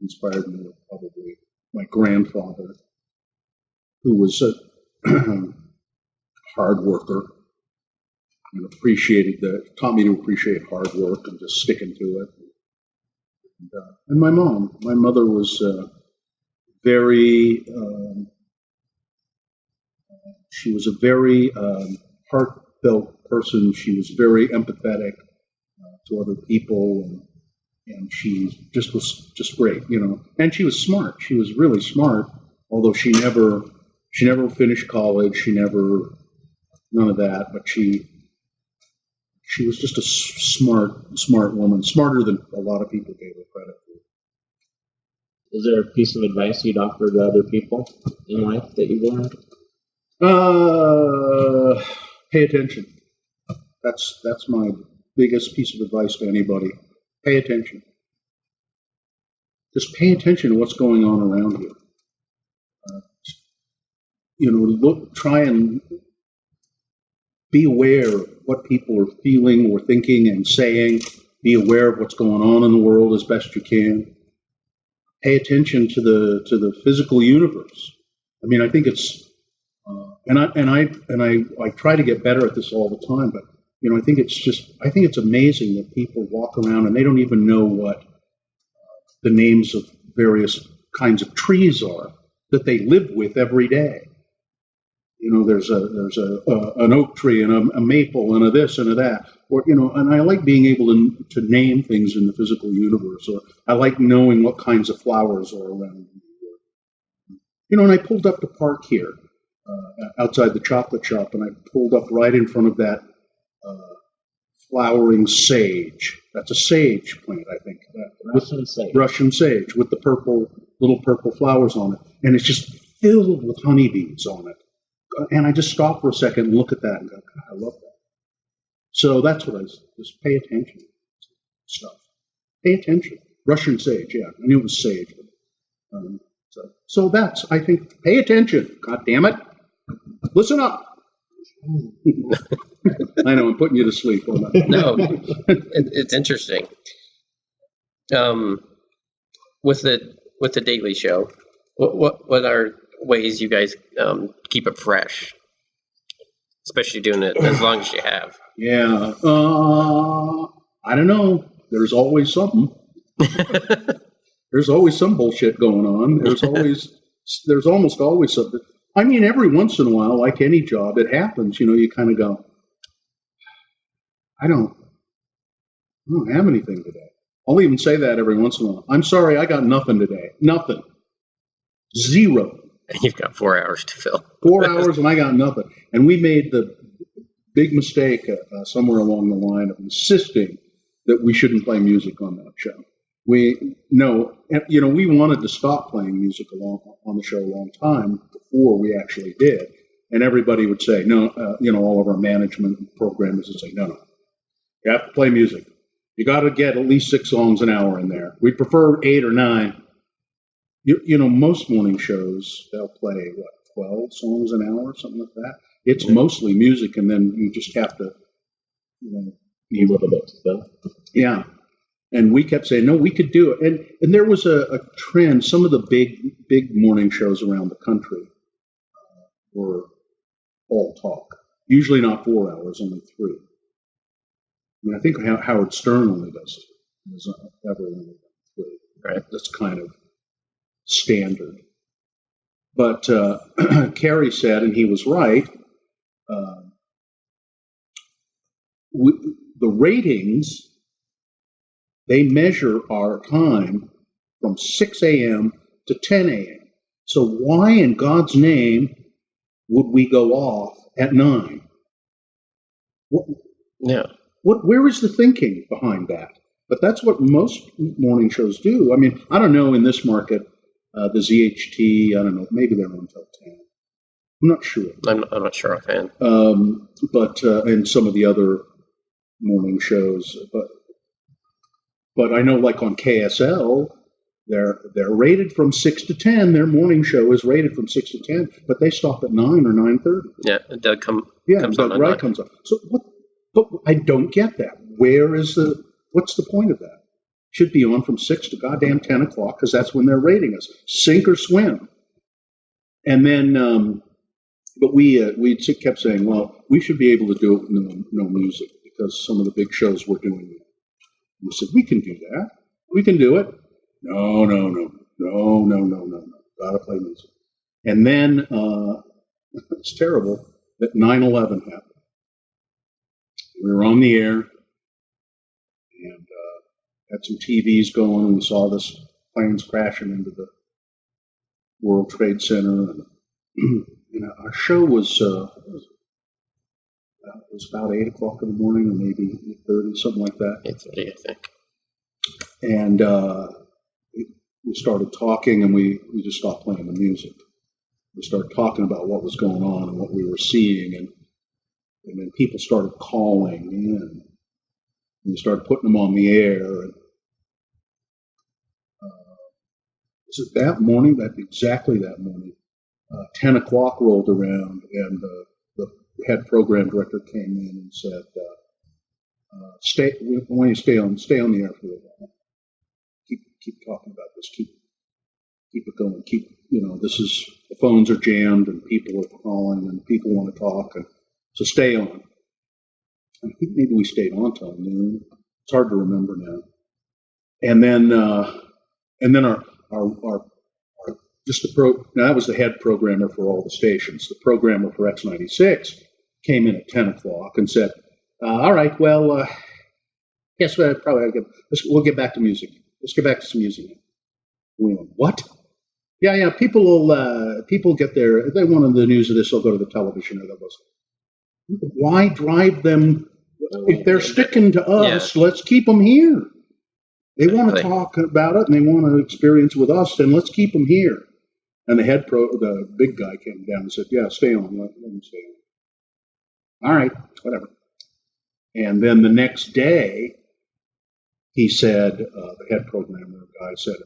inspired me were probably my grandfather, who was a hard worker and taught me to appreciate hard work and just sticking to it. And my mom. My mother was she was a very heartfelt person. She was very empathetic to other people, and she just was just great, And she was smart. She was really smart, although she never finished college. None of that. But she was just a smart woman, smarter than a lot of people gave her credit for. Is there a piece of advice you'd offer to other people in life that you've learned? Pay attention. That's my biggest piece of advice to anybody. Pay attention. Just pay attention to what's going on around you. Try and be aware of what people are feeling or thinking and saying. Be aware of what's going on in the world as best you can. Pay attention to the physical universe. I mean, I think it's, and I try to get better at this all the time. But I think it's amazing that people walk around and they don't even know what the names of various kinds of trees are that they live with every day. There's an oak tree and a maple and a this and a that, or and I like being able to name things in the physical universe, or I like knowing what kinds of flowers are around. And I pulled up the park here, outside the chocolate shop, and I pulled up right in front of that flowering sage. That's a sage plant, I think. Russian sage with the little purple flowers on it, and it's just filled with honeybees on it. And I just stop for a second and look at that and go, God, I love that. So that's what I just pay attention to stuff. Pay attention. Russian sage, yeah. I knew it was sage. So that's, I think, pay attention. God damn it. Listen up. I know, I'm putting you to sleep. No, it's interesting. With the Daily Show, what are ways you guys keep it fresh? especially doing it as long as you have. Yeah. I don't know. There's always something. There's always some bullshit going on. There's almost always something. I mean, every once in a while, like any job, it happens. You kind of go, I don't have anything today. I'll even say that every once in a while. I'm sorry, I got nothing today. Nothing. Zero. And you've got 4 hours to fill. 4 hours and I got nothing. And we made the big mistake somewhere along the line of insisting that we shouldn't play music on that show. We wanted to stop playing music on the show a long time before we actually did. And everybody would say, no, all of our management and programmers would say, no, you have to play music. You got to get at least 6 songs an hour in there. We prefer 8 or 9. Most morning shows, they'll play, 12 songs an hour, something like that. It's mostly music, and then you just have to, be a little bit to fill. Yeah. And we kept saying, no, we could do it. And there was a trend. Some of the big morning shows around the country were all talk. Usually not 4 hours, only 3. I mean, I think Howard Stern only does it. Has ever only done 3. Right. That's kind of standard. But Carrie said, and he was right, the ratings, they measure our time from 6 a.m. to 10 a.m. So why in God's name would we go off at 9? Where is the thinking behind that? But that's what most morning shows do. I mean, I don't know in this market, the ZHT, I don't know, maybe they're on until 10. I'm not sure. I'm not sure offhand. But and some of the other morning shows, but I know like on KSL, they're rated from 6 to 10. Their morning show is rated from 6 to 10, but they stop at 9 or 9:30. Yeah, Doug comes Doug on. Wright comes on. So what? But I don't get that. What's the point of that? Should be on from 6 to goddamn 10 o'clock because that's when they're rating us, sink or swim. And then, but we kept saying, well, we should be able to do it with no music because some of the big shows were doing it. We said, we can do that. We can do it. No. Gotta play music. And then it's terrible that 9/11 happened. We were on the air and had some TVs going, and we saw this planes crashing into the World Trade Center. And our show was about 8 o'clock in the morning, or maybe 8:30, something like that. 8:30, I think. And we started talking, and we just stopped playing the music. We started talking about what was going on and what we were seeing, and then people started calling in, and we started putting them on the air. And was it that morning? Exactly that morning. 10 o'clock rolled around, and the head program director came in and said, "We want you to stay on the air for a while. Keep talking about this. Keep it going. The phones are jammed and people are calling and people want to talk, and so stay on." I think maybe we stayed on till noon. It's hard to remember now. And then our now that was the head programmer for all the stations. The programmer for X96 came in at 10 o'clock and said, "All right, well, guess what? We'll get back to music. Let's get back to some music." We went, "What?" Yeah. People get there. If they want the news of this, they'll go to the television or they'll go. Why drive them? If they're sticking to us, let's keep them here. They want to talk about it and they want to experience with us, then let's keep them here. And the big guy came down and said, "Yeah, stay on. Let them stay on." All right, whatever. And then the next day, he said, the head programmer guy said,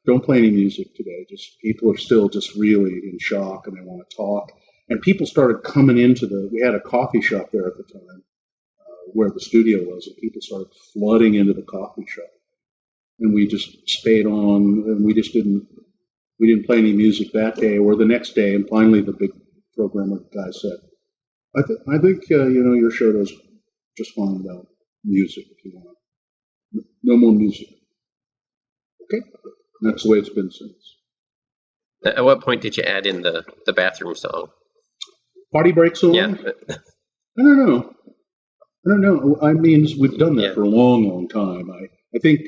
don't play any music today. Just people are still just really in shock and they want to talk. And people started coming we had a coffee shop there at the time where the studio was, and people started flooding into the coffee shop. And we just stayed on, and we didn't play any music that day or the next day. And finally, the big programmer guy said, I think your show does just fine without music if you want. No more music. Okay, that's the way it's been since. At what point did you add in the bathroom song? Party break song? Yeah. I don't know. I mean, we've done that Yeah. for a long, long time. I think.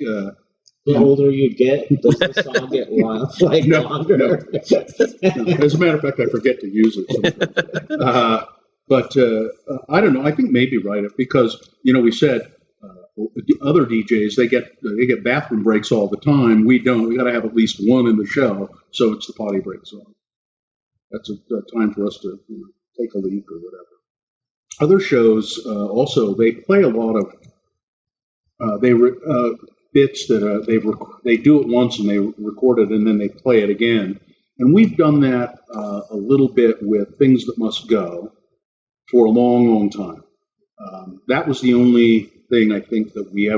The older you get, does the song get longer? No. As a matter of fact, I forget to use it sometimes. But I don't know. I think maybe right because we said other DJs they get bathroom breaks all the time. We don't. We got to have at least one in the show, so it's the potty break song. That's a time for us to take a leak or whatever. Other shows also they play a lot of bits that they do it once and they record it and then they play it again. And we've done that a little bit with Things That Must Go for a long, long time. That was the only thing I think that we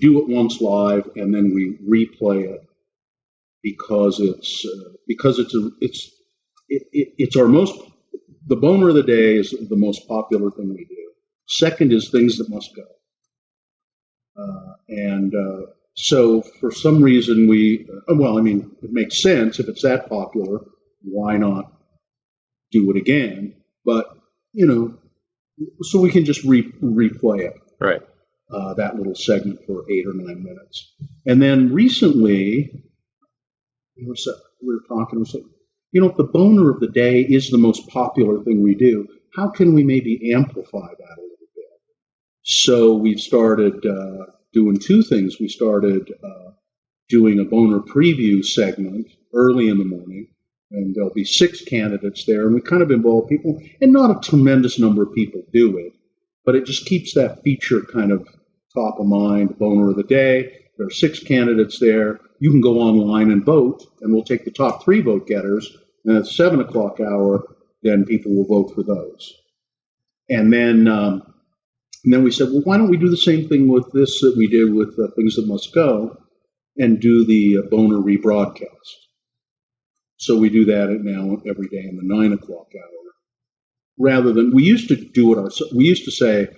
do it once live and then we replay it because it's our most. The boner of the day is the most popular thing we do. Second is Things That Must Go. So for some reason it makes sense if it's that popular, why not do it again? But, so we can just replay it. Right. That little segment for 8 or 9 minutes. And then recently, we were talking, we said, if the boner of the day is the most popular thing we do, how can we maybe amplify that a little bit? So we've started doing two things. We started doing a boner preview segment early in the morning, and there'll be 6 candidates there, and we kind of involve people, and not a tremendous number of people do it, but it just keeps that feature kind of top of mind, boner of the day. There are 6 candidates there. You can go online and vote, and we'll take the top 3 vote getters, and at the 7 o'clock hour, then people will vote for those. And then we said, well, why don't we do the same thing with this that we did with Things That Must Go and do the boner rebroadcast. So we do that now every day in the 9 o'clock hour. Rather than, we used to do it ourselves. We used to say,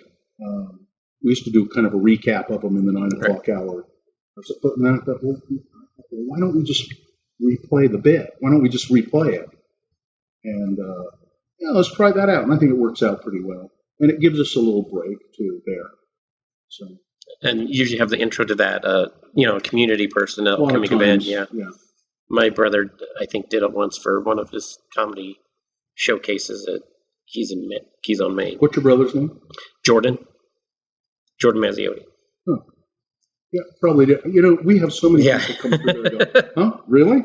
we used to do kind of a recap of them in the 9 o'clock hour. But then I thought, well, why don't we just replay the bit? Why don't we just replay it? And let's try that out. And I think it works out pretty well. And it gives us a little break too there. So. And you usually have the intro to that, a community person, an upcoming event. Yeah. My brother, I think, did it once for one of his comedy showcases at Keys on Main. What's your brother's name? Jordan Mazziotti. Huh. Yeah, probably did. We have so many people come through there and go, huh? Really?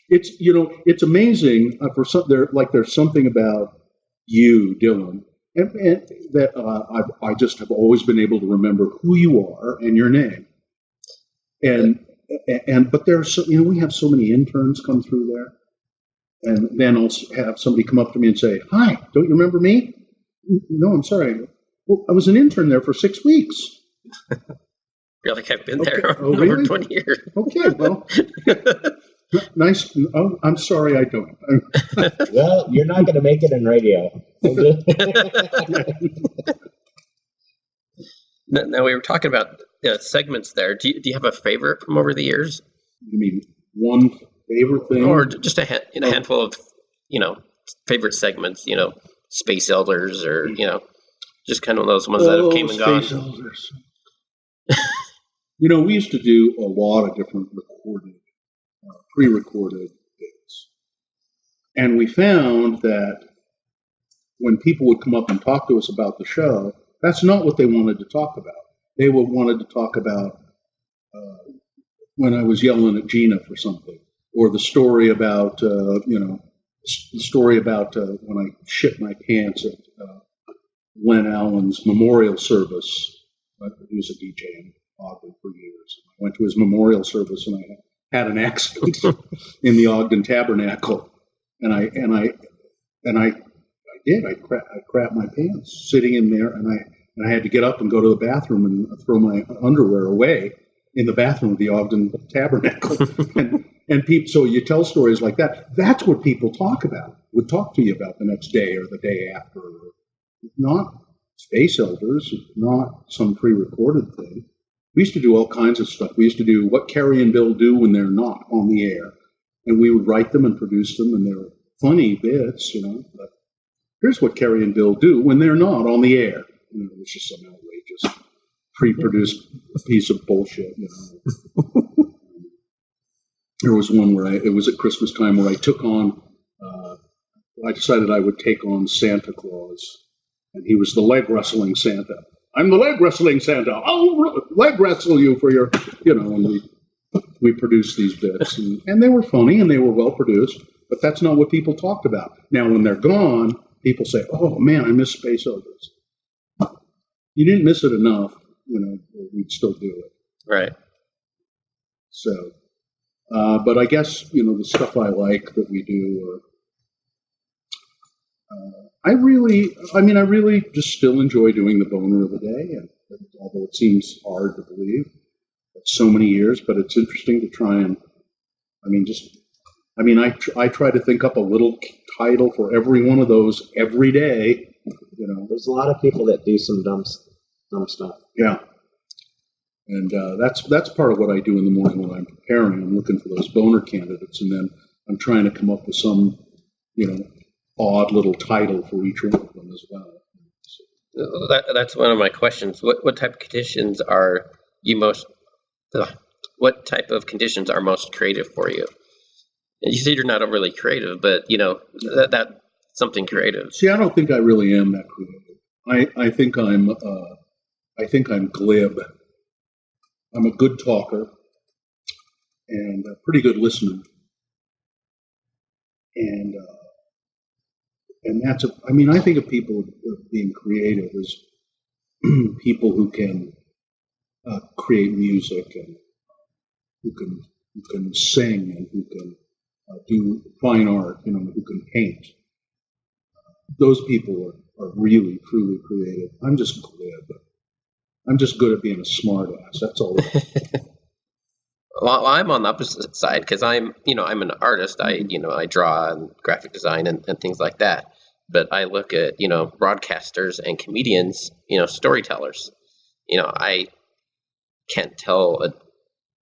It's amazing there's something about you, Dylan, and that I just have always been able to remember who you are and your name. But there's we have so many interns come through there, and then I'll have somebody come up to me and say, "Hi, don't you remember me?" No, I'm sorry. Well, I was an intern there for 6 weeks. Feel like I've been there Oh, over really? 20 years. Okay, well, nice. Oh, I'm sorry, I don't. Well, you're not going to make it in radio. Now we were talking about segments there. Do you have a favorite from over the years? You mean one favorite thing? Or just a handful of, favorite segments, Space Elders or, just kind of those ones that have came and gone. Space Elders. We used to do a lot of different pre-recorded bits. And we found that when people would come up and talk to us about the show, that's not what they wanted to talk about. They wanted to talk about when I was yelling at Gina for something, or the story about, when I shit my pants at Len Allen's memorial service. He was a DJ in Ogden for years. I went to his memorial service and I had an accident in the Ogden Tabernacle, and I did. I crapped my pants sitting in there, and I had to get up and go to the bathroom and throw my underwear away in the bathroom of the Ogden Tabernacle. And people, so you tell stories like that. That's what people would talk to you about the next day or the day after. Not space elders, not some pre-recorded thing. We used to do all kinds of stuff. We used to do what Carrie and Bill do when they're not on the air. And we would write them and produce them, and they were funny bits, But here's what Carrie and Bill do when they're not on the air. It was just some outrageous, pre-produced piece of bullshit, There was one where it was at Christmas time where I took on, I decided I would take on Santa Claus, and he was the leg wrestling Santa. I'm the leg wrestling Santa. I'll leg wrestle you for your, and we produced these bits, and they were funny and they were well produced, but that's not what people talked about. Now, when they're gone, people say, "Oh man, I miss Space Elders." You didn't miss it enough, we'd still do it. Right. So, but I guess, the stuff I like that we do, I really just still enjoy doing the boner of the day, and although it seems hard to believe, it's so many years, but it's interesting to try and, I try to think up a little title for every one of those every day, There's a lot of people that do some dumb stuff. Yeah. And that's part of what I do in the morning when I'm preparing. I'm looking for those boner candidates, and then I'm trying to come up with some, odd little title for each one of them as well. That's one of my questions. What type of conditions are you most? What type of conditions are most creative for you? And you say you're not overly creative, but that's something creative. See, I don't think I really am that creative. I think I'm glib. I'm a good talker and a pretty good listener. And that's I think of people being creative as people who can create music and who can sing and who can do fine art, who can paint. Those people are really, truly creative. I'm just glib. I'm just good at being a smart ass. That's all. Well, I'm on the opposite side because I'm an artist. I draw and graphic design and things like that. But I look at broadcasters and comedians, storytellers. I can't tell a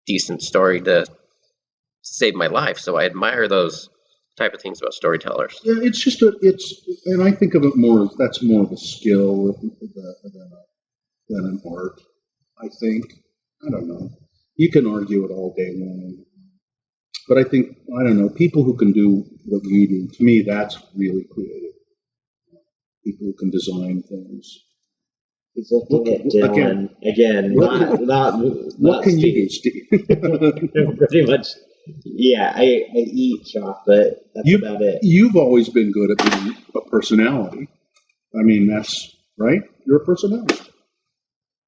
decent story to save my life, so I admire those type of things about storytellers. Yeah, it's just and I think of it more as that's more of a skill than an art. I think. I don't know. You can argue it all day long, but I think people who can do what you do. To me, that's really creative. People who can design things. He's looking at Dylan again. What can Steve. you do, Steve? Pretty much. Yeah, I eat chocolate. That's about it. You've always been good at being a personality. That's right. You're a personality.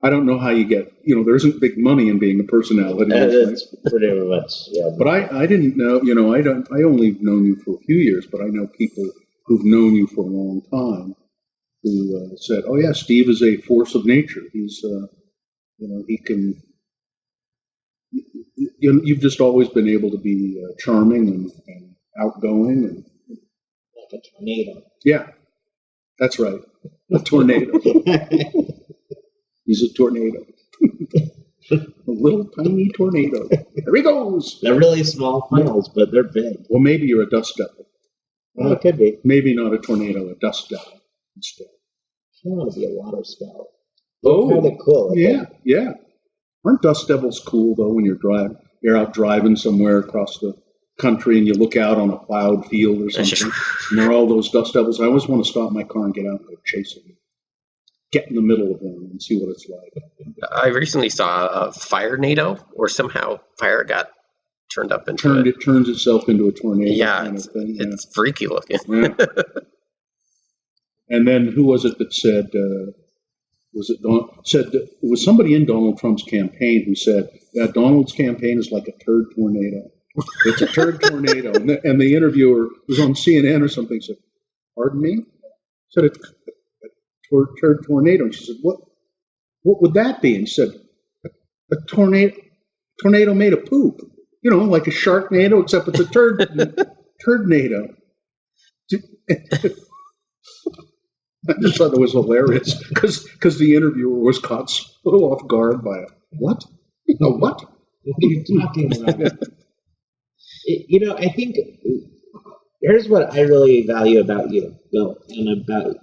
I don't know how you get. There isn't big money in being a personality. That's pretty much. Yeah. But I didn't know. I only known you for a few years, but I know people who've known you for a long time who said, "Oh yeah, Steve is a force of nature. He's, he can." You've just always been able to be charming and outgoing and like a tornado. Yeah, that's right. A tornado. He's a tornado. A little tiny tornado. There he goes. They're really small funnels, but they're big. Well, maybe you're a dust devil. Well, it could be. Maybe not a tornado, a dust devil instead. I want to be a water spout. Oh, kind of cool. Yeah. Aren't dust devils cool though? When you're out driving somewhere across the country and you look out on a plowed field or something, and there are all those dust devils. I always want to stop my car and get out and go chase them. Get in the middle of them and see what it's like. I recently saw a fire-nado, where somehow fire got turned up into It turns itself into a tornado. Yeah, kind of thing. it's freaky looking. Yeah. And then who was it that said? It was somebody in Donald Trump's campaign who said that Donald's campaign is like a turd tornado. It's a turd tornado. And the interviewer was on CNN or something. Said, "Pardon me?" Said a turd tornado. And she said, "What would that be?" And she said, "A tornado made of poop." You know, like a Sharknado, except it's a turdnado. I just thought it was hilarious because the interviewer was caught so off guard by it. What? A what? What are you talking about? I think here's what I really value about you, Bill, and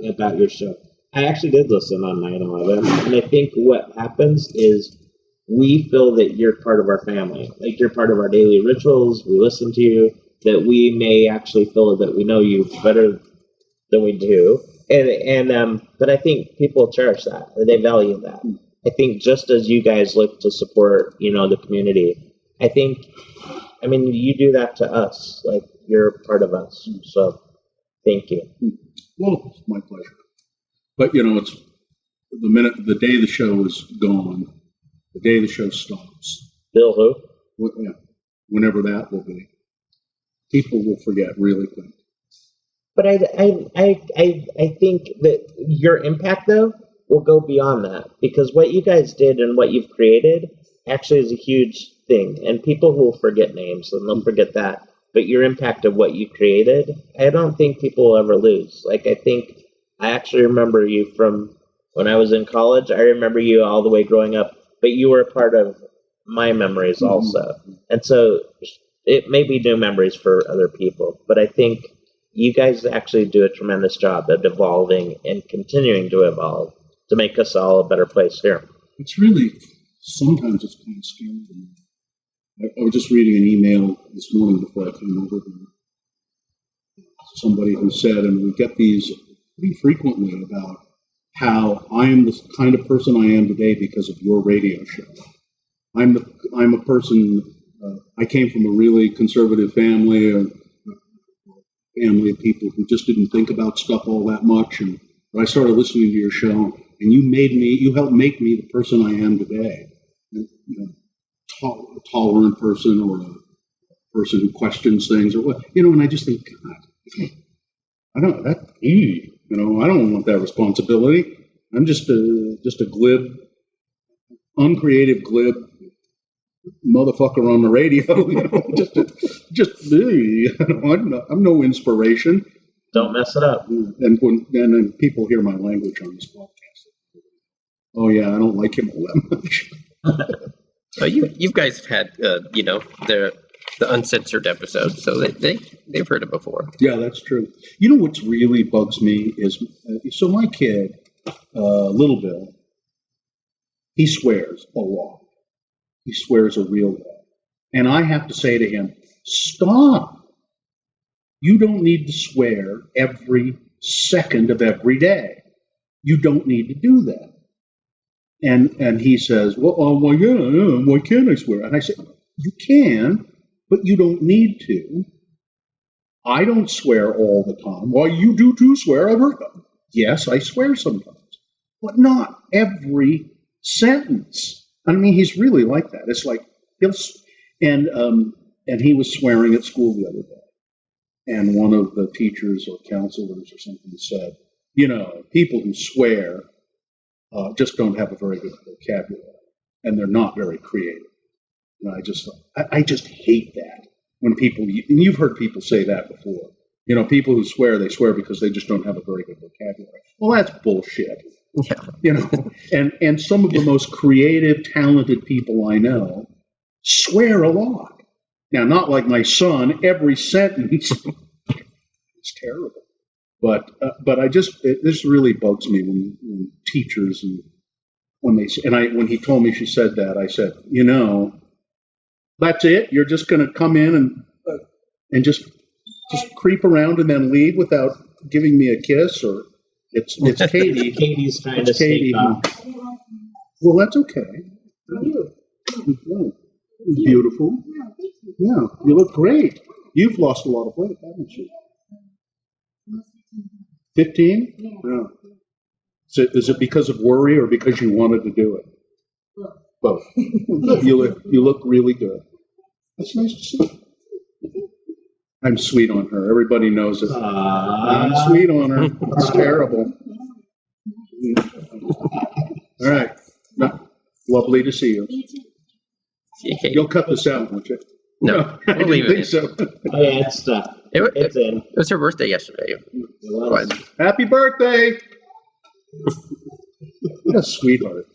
about your show. I actually did listen on 9/11, and I think what happens is we feel that you're part of our family, like you're part of our daily rituals. We listen to you. That we may actually feel that we know you better than we do, but I think people cherish that. They value that. I think just as you guys look to support, the community, you do that to us. Like you're part of us. So thank you. Well, it's my pleasure. But it's the day the show is gone, the day the show stops. Bill who? Whenever that will be, people will forget really quick. But I think that your impact though will go beyond that, because what you guys did and what you've created actually is a huge thing, and people will forget names and they'll forget that. But your impact of what you created, I don't think people will ever lose. Like I actually remember you from when I was in college. I remember you all the way growing up, but you were a part of my memories also. And so it may be new memories for other people, but I think you guys actually do a tremendous job of evolving and continuing to evolve to make us all a better place here. It's really, sometimes it's kind of scary to me. I was just reading an email this morning before I came over here. Somebody who said, and we get these pretty frequently, about how I am the kind of person I am today because of your radio show. I'm a person, I came from a really conservative family, a family of people who just didn't think about stuff all that much, and I started listening to your show, and you helped make me the person I am today. A tolerant person, or a person who questions things, or what, and I just think, God, I don't want that responsibility. I'm just a glib, uncreative, glib motherfucker on the radio. I'm no inspiration. Don't mess it up. And then people hear my language on this podcast, oh yeah, I don't like him all that much. You guys have had the uncensored episodes, so they've heard it before. Yeah, that's true. What's really bugs me is so my kid, little Bill, he swears a lot. He swears a real lot, and I have to say to him, stop. You don't need to swear every second of every day. You don't need to do that. And he says, well, why can't I swear? And I said, you can, but you don't need to. I don't swear all the time. Well, you do too swear. I've heard them. Yes, I swear sometimes, but not every sentence. I mean, he's really like that. It's like and he was swearing at school the other day, and one of the teachers or counselors or something said, people who swear just don't have a very good vocabulary, and they're not very creative. And I just hate that when people, and you've heard people say that before. People who swear, they swear because they just don't have a very good vocabulary. Well, that's bullshit. Yeah. And some of the most creative, talented people I know swear a lot. Now, not like my son, every sentence is terrible. But this really bugs me when teachers when he told me she said that, I said, that's it. You're just going to come in and just creep around and then leave without giving me a kiss, or it's Katie. Katie's trying to Katie. Well, that's okay. Beautiful. Yeah, you look great. You've lost a lot of weight, haven't you? 15? Yeah. So is it because of worry or because you wanted to do it? Both. You look really good. That's nice to see. I'm sweet on her. Everybody knows it. I'm sweet on her. It's terrible. All right. Lovely to see you. See you, Kate. You'll cut this out, won't you? No, I we'll leave didn't it think in. so. Oh, yeah, it's stuck. It's in. It was her birthday yesterday. It was. Happy birthday! What a sweetheart.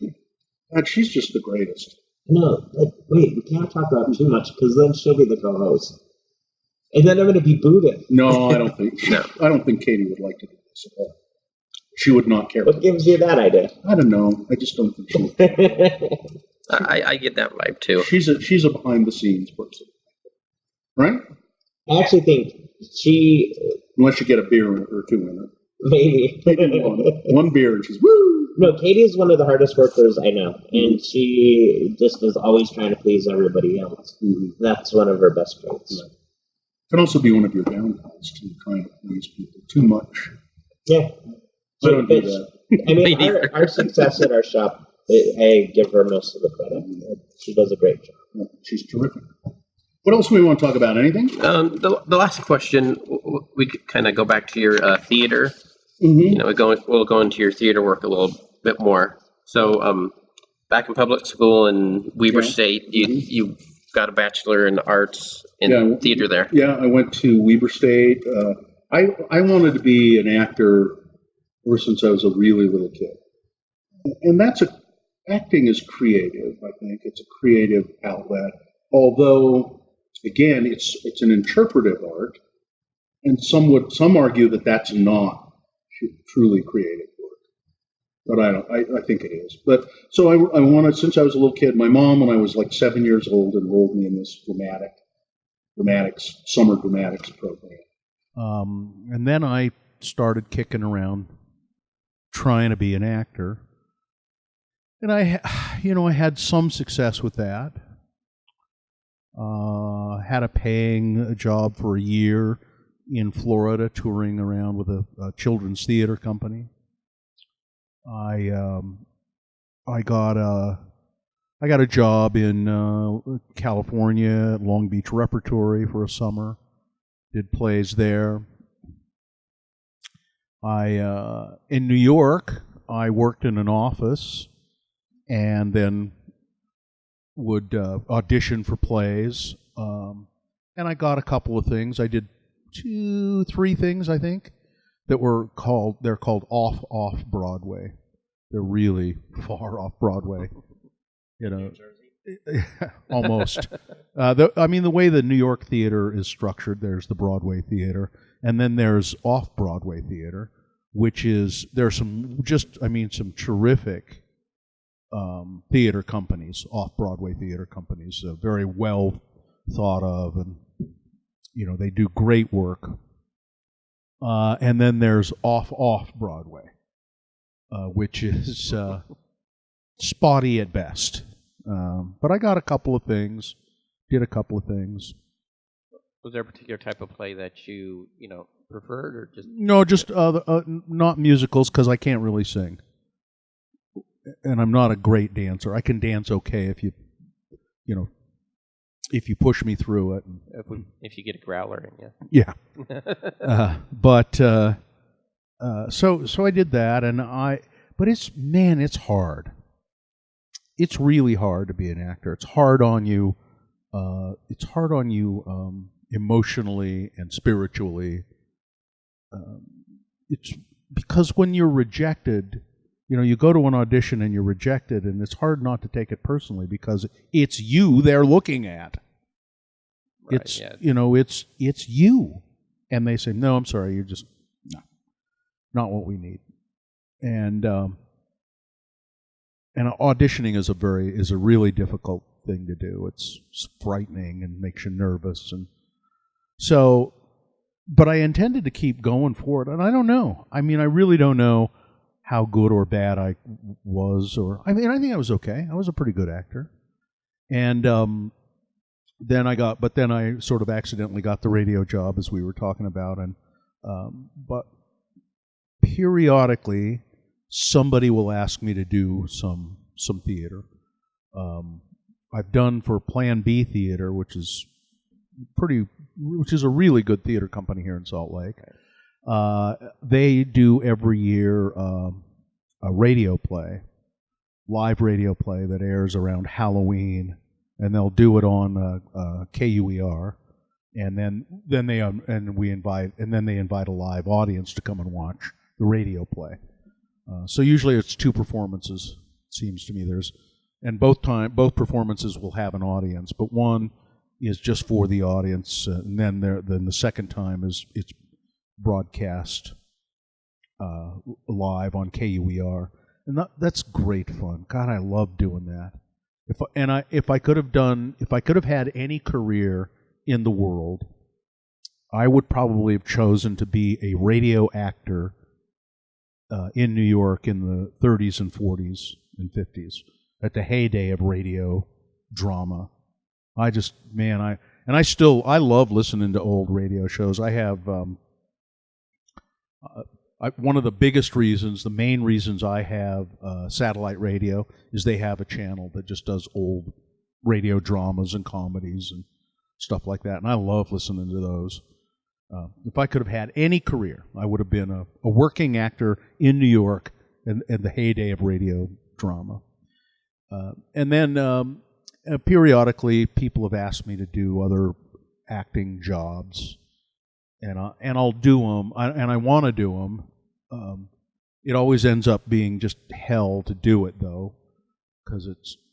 God, she's just the greatest. No, wait, we can't talk about too much because then she'll be the co-host. And then I'm going to be booted. No, I don't think. No. I don't think Katie would like to do this at all. She would not care. What gives you that idea? I don't know. I just don't think she would. I get that vibe too. She's a behind the scenes person, right? I actually think she Unless you get a beer or two in her. maybe. One beer and she's woo. No, Katie's one of the hardest workers I know, and she just is always trying to please everybody else. Mm-hmm. That's one of her best traits. Can also be one of your downfalls too, trying to please people too much. Yeah. I don't do that. I mean, our success at our shop, I give her most of the credit. She does a great job. Yeah, she's terrific. What else do we want to talk about? Anything? The last question, we could kind of go back to your theater. Mm-hmm. You know, we'll go into your theater work a little bit more. So, back in public school in Weber State, you got a bachelor in arts in theater there. Yeah, I went to Weber State. I wanted to be an actor ever since I was a really little kid, and acting is creative. I think it's a creative outlet. Although, again, it's an interpretive art, and some argue that that's not truly creative work. But I think it is. But so I wanted, since I was a little kid, my mom, when I was like 7 years old, enrolled me in this summer dramatics program. And then I started kicking around trying to be an actor. And I had some success with that. Had a paying job for a year in Florida, touring around with a children's theater company. I got a job in California at Long Beach Repertory for a summer. Did plays there. In New York, I worked in an office and then would audition for plays. And I got a couple of things. I did 2-3 things, I think, that they're called off Broadway. They're really far off Broadway, you know. Almost. The way the New York theater is structured, there's the Broadway theater, and then there's off-Broadway theater, which is, there's some terrific theater companies, off-Broadway theater companies, very well thought of, and, you know, they do great work. And then there's off-Broadway, which is spotty at best. But I got a couple of things, did a couple of things. Was there a particular type of play that you preferred, or just? No, just not musicals, because I can't really sing, and I'm not a great dancer. I can dance okay if you push me through it. If you get a growler in you. Yeah. So I did that, but it's hard. It's really hard to be an actor. It's hard on you. Emotionally and spiritually. It's because when you're rejected, you go to an audition and you're rejected, and it's hard not to take it personally because it's you they're looking at. Right, It's you, and they say, no, I'm sorry, you're just not what we need, and auditioning is a really difficult thing to do. It's frightening and makes you nervous, and so. But I intended to keep going for it, and I don't know. I really don't know how good or bad I was, I think I was okay. I was a pretty good actor, and then I sort of accidentally got the radio job, as we were talking about, and but periodically somebody will ask me to do some theater. I've done for Plan B Theater, which is a really good theater company here in Salt Lake. They do every year a live radio play that airs around Halloween and they'll do it on KUER, and then they invite a live audience to come and watch the radio play. So usually it's 2 performances. It seems to me and both performances will have an audience, but one is just for the audience, and then the second time it's broadcast live on KUER, and that's great fun. God, I love doing that. If I could have had any career in the world, I would probably have chosen to be a radio actor in New York in the 30s and 40s and 50s, at the heyday of radio drama. I love listening to old radio shows. I have one of the biggest reasons, the main reasons I have satellite radio is they have a channel that just does old radio dramas and comedies and stuff like that, and I love listening to those. If I could have had any career, I would have been a working actor in New York in the heyday of radio drama. And then periodically, people have asked me to do other acting jobs, and I'll do them, and I want to do them. It always ends up being just hell to do it, though, because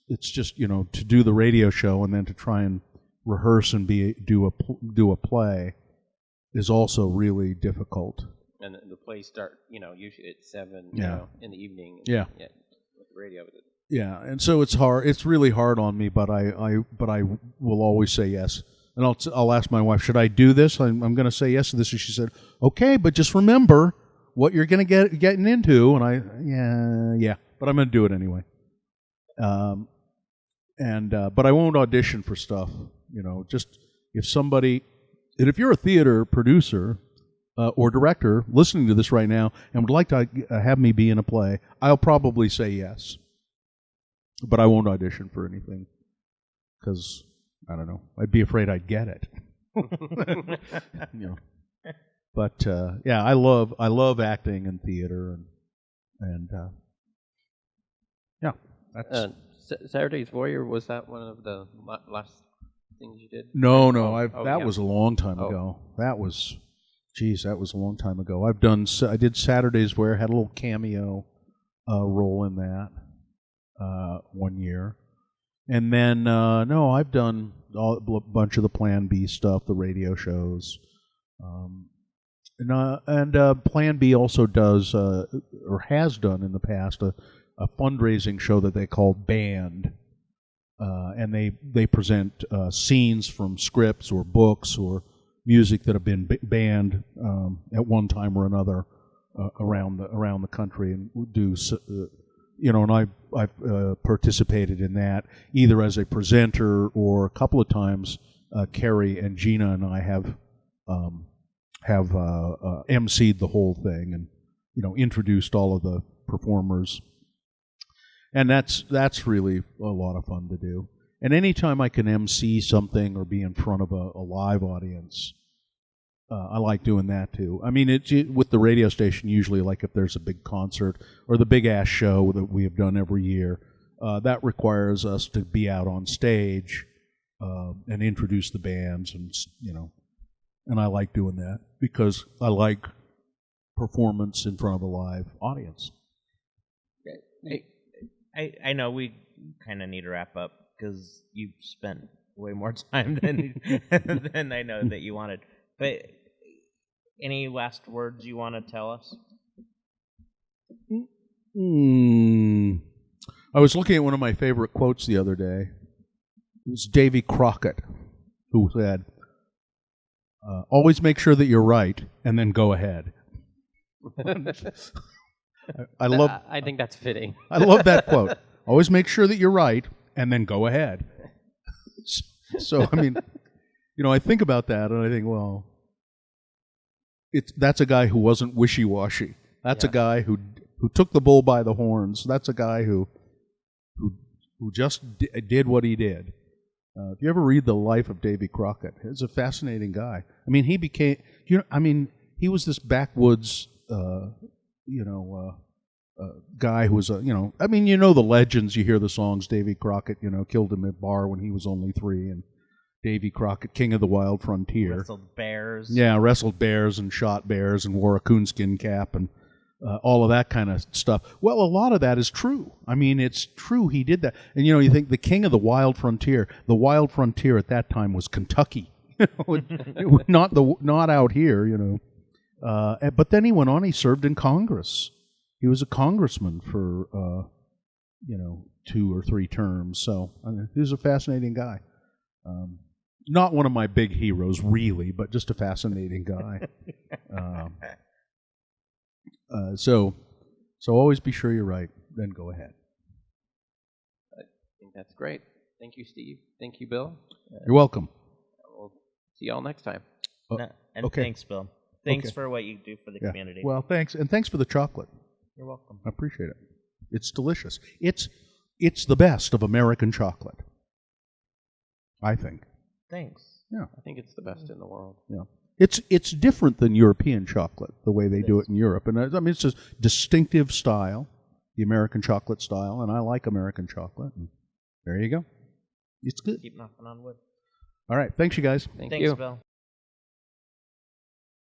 it's just, to do the radio show and then to try and rehearse and do a play is also really difficult. And the plays start, usually at 7, in the evening. Yeah. With the radio. Yeah, and so it's hard. It's really hard on me, but I will always say yes. And I'll ask my wife, should I do this? I'm going to say yes to this. And she said, okay, but just remember what you're going to getting into. And yeah, but I'm going to do it anyway. But I won't audition for stuff. Just if you're a theater producer or director listening to this right now and would like to have me be in a play, I'll probably say yes. But I won't audition for anything because, I don't know, I'd be afraid I'd get it. But yeah, I love acting and theater, and yeah, that's Saturday's Warrior, was that one of the last things you did? No, that was a long time ago. That was a long time ago. I did Saturday's Warrior, had a little cameo role in that. 1 year, and then no, I've done a bunch of the Plan B stuff, the radio shows, and Plan B also does or has done in the past a fundraising show that they call Band, and they present scenes from scripts or books or music that have been banned at one time or another around the country, and do. And I've participated in that either as a presenter or a couple of times. Carrie and Gina and I have emceed the whole thing and introduced all of the performers, and that's really a lot of fun to do. And anytime I can MC something or be in front of a live audience, I like doing that too. I mean, with the radio station, usually like if there's a big concert or the big ass show that we have done every year, that requires us to be out on stage and introduce the bands, and I like doing that because I like performance in front of a live audience. I know we kind of need to wrap up because you've spent way more time than I know that you wanted. But any last words you want to tell us? I was looking at one of my favorite quotes the other day. It was Davy Crockett, who said, always make sure that you're right, and then go ahead. I think that's fitting. I love that quote. Always make sure that you're right, and then go ahead. So I mean, I think about that, and I think, well, that's a guy who wasn't wishy-washy. That's a guy who took the bull by the horns. That's a guy who just did what he did. If you ever read the life of Davy Crockett, he's a fascinating guy. I mean, he became, he was this backwoods, guy who was the legends. You hear the songs. Davy Crockett, killed him at bar when he was only 3, and Davy Crockett, king of the wild frontier. Wrestled bears. Yeah, wrestled bears and shot bears and wore a coonskin cap and all of that kind of stuff. Well, a lot of that is true. I mean, it's true he did that. And, you think the king of the wild frontier at that time was Kentucky. Not out here, but then he went on, he served in Congress. He was a congressman for, 2 or 3 terms. So he was a fascinating guy. Not one of my big heroes, really, but just a fascinating guy. So always be sure you're right. Then go ahead. I think that's great. Thank you, Steve. Thank you, Bill. You're welcome. We'll see y'all next time. And okay. thanks, Bill. Thanks Okay. for what you do for the community. Well, thanks, and thanks for the chocolate. You're welcome. I appreciate it. It's delicious. It's the best of American chocolate, I think. Thanks. Yeah. I think it's the best in the world. Yeah. It's different than European chocolate, the way they do it in Europe. And it's a distinctive style, the American chocolate style, and I like American chocolate. And there you go. It's good. Keep knocking on wood. All right. Thanks, you guys. Thank Thanks, you. Bill.